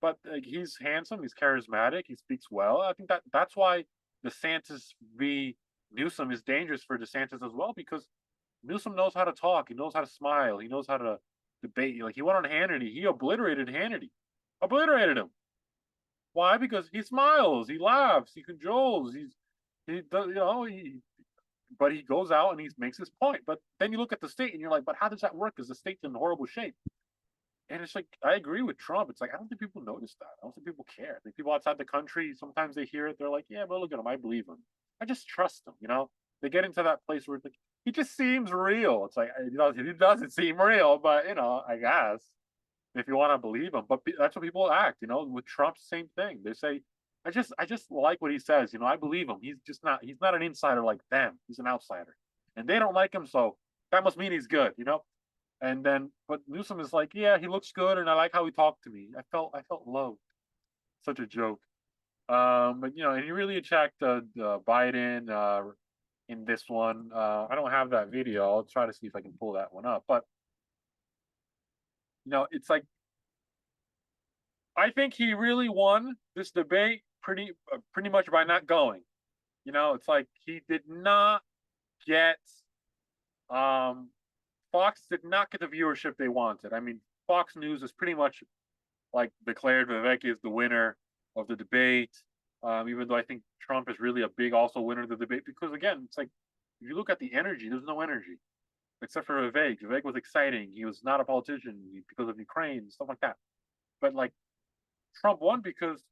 But like, he's handsome. He's charismatic. He speaks well. I think that's why DeSantis v. Newsom is dangerous for DeSantis as well, because Newsom knows how to talk. He knows how to smile. He knows how to debate. Like he went on Hannity. He obliterated Hannity. Obliterated him. Why? Because he smiles. He laughs. He cajoles. He does. But he goes out and he makes his point. But then you look at the state and you're like, but how does that work? Because the state's in horrible shape. And it's like, I agree with Trump. It's like, I don't think people notice that. I don't think people care. I think people outside the country, sometimes they hear it. They're like, yeah, but look at him. I believe him. I just trust him, They get into that place where it's like, he just seems real. It's like, he doesn't seem real, but, I guess if you want to believe him. But that's what people act, With Trump, same thing. They say, I just like what he says. I believe him. He's not an insider like them. He's an outsider. And they don't like him, so that must mean he's good, And then, but Newsom is like, yeah, he looks good, and I like how he talked to me. I felt loved. Such a joke. But and he really attacked Biden in this one. I don't have that video. I'll try to see if I can pull that one up. But it's like, I think he really won this debate pretty much by not going. It's like he did not get. Fox did not get the viewership they wanted. I mean, Fox News is pretty much like declared Vivek is the winner of the debate, even though I think Trump is really a big also winner of the debate, because again, it's like, if you look at the energy, there's no energy except for Vivek. Vivek was exciting. He was not a politician because of Ukraine, stuff like that. But like, Trump won because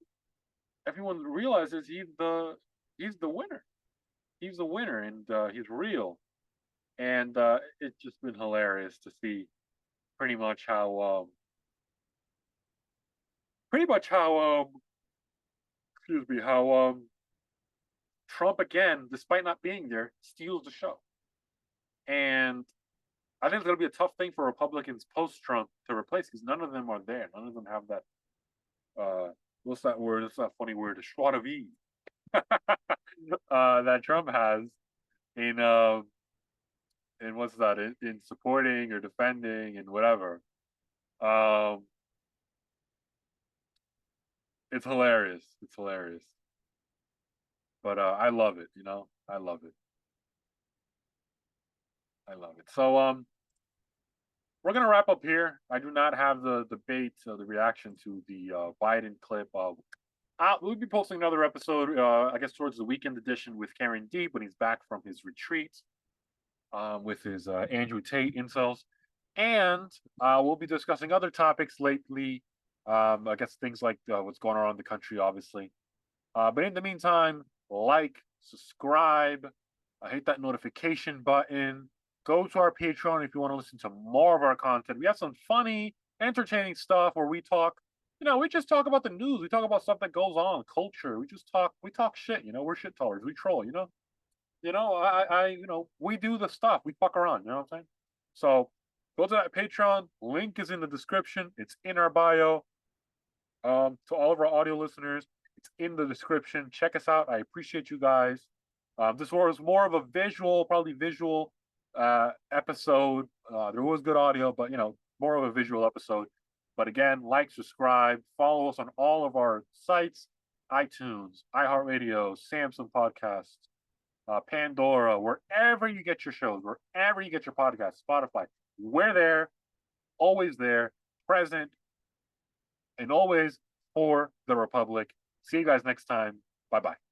everyone realizes he's the winner. He's the winner, and he's real. And it's just been hilarious to see pretty much how Trump, again, despite not being there, steals the show. And I think it's going to be a tough thing for Republicans post-Trump to replace, because none of them are there. None of them have that, what's that word? It's that funny word, joie de vivre, that Trump has in what's that, in supporting or defending and whatever. It's hilarious. It's hilarious. But I love it, I love it. I love it. So we're gonna wrap up here. I do not have the debate, the reaction to the Biden clip. We'll be posting another episode, I guess towards the weekend edition, with Karandeep when he's back from his retreat, with his Andrew Tate incels. And we'll be discussing other topics lately. I guess things like what's going on in the country, obviously. But in the meantime, like, subscribe, hit that notification button. Go to our Patreon if you want to listen to more of our content. We have some funny, entertaining stuff where we talk, we just talk about the news. We talk about stuff that goes on, culture. We talk shit, we're shit tellers. We troll, we do the stuff. We fuck around, you know what I'm saying? So go to that Patreon. Link is in the description. It's in our bio. To all of our audio listeners, it's in the description. Check us out. I appreciate you guys. This was more of a probably visual episode. There was good audio, but more of a visual episode. But again, like, subscribe, follow us on all of our sites: iTunes, iHeartRadio, Samsung Podcasts, Pandora, wherever you get your shows, wherever you get your podcasts, Spotify. We're there, always there, present, and always for the Republic. See you guys next time. Bye-bye.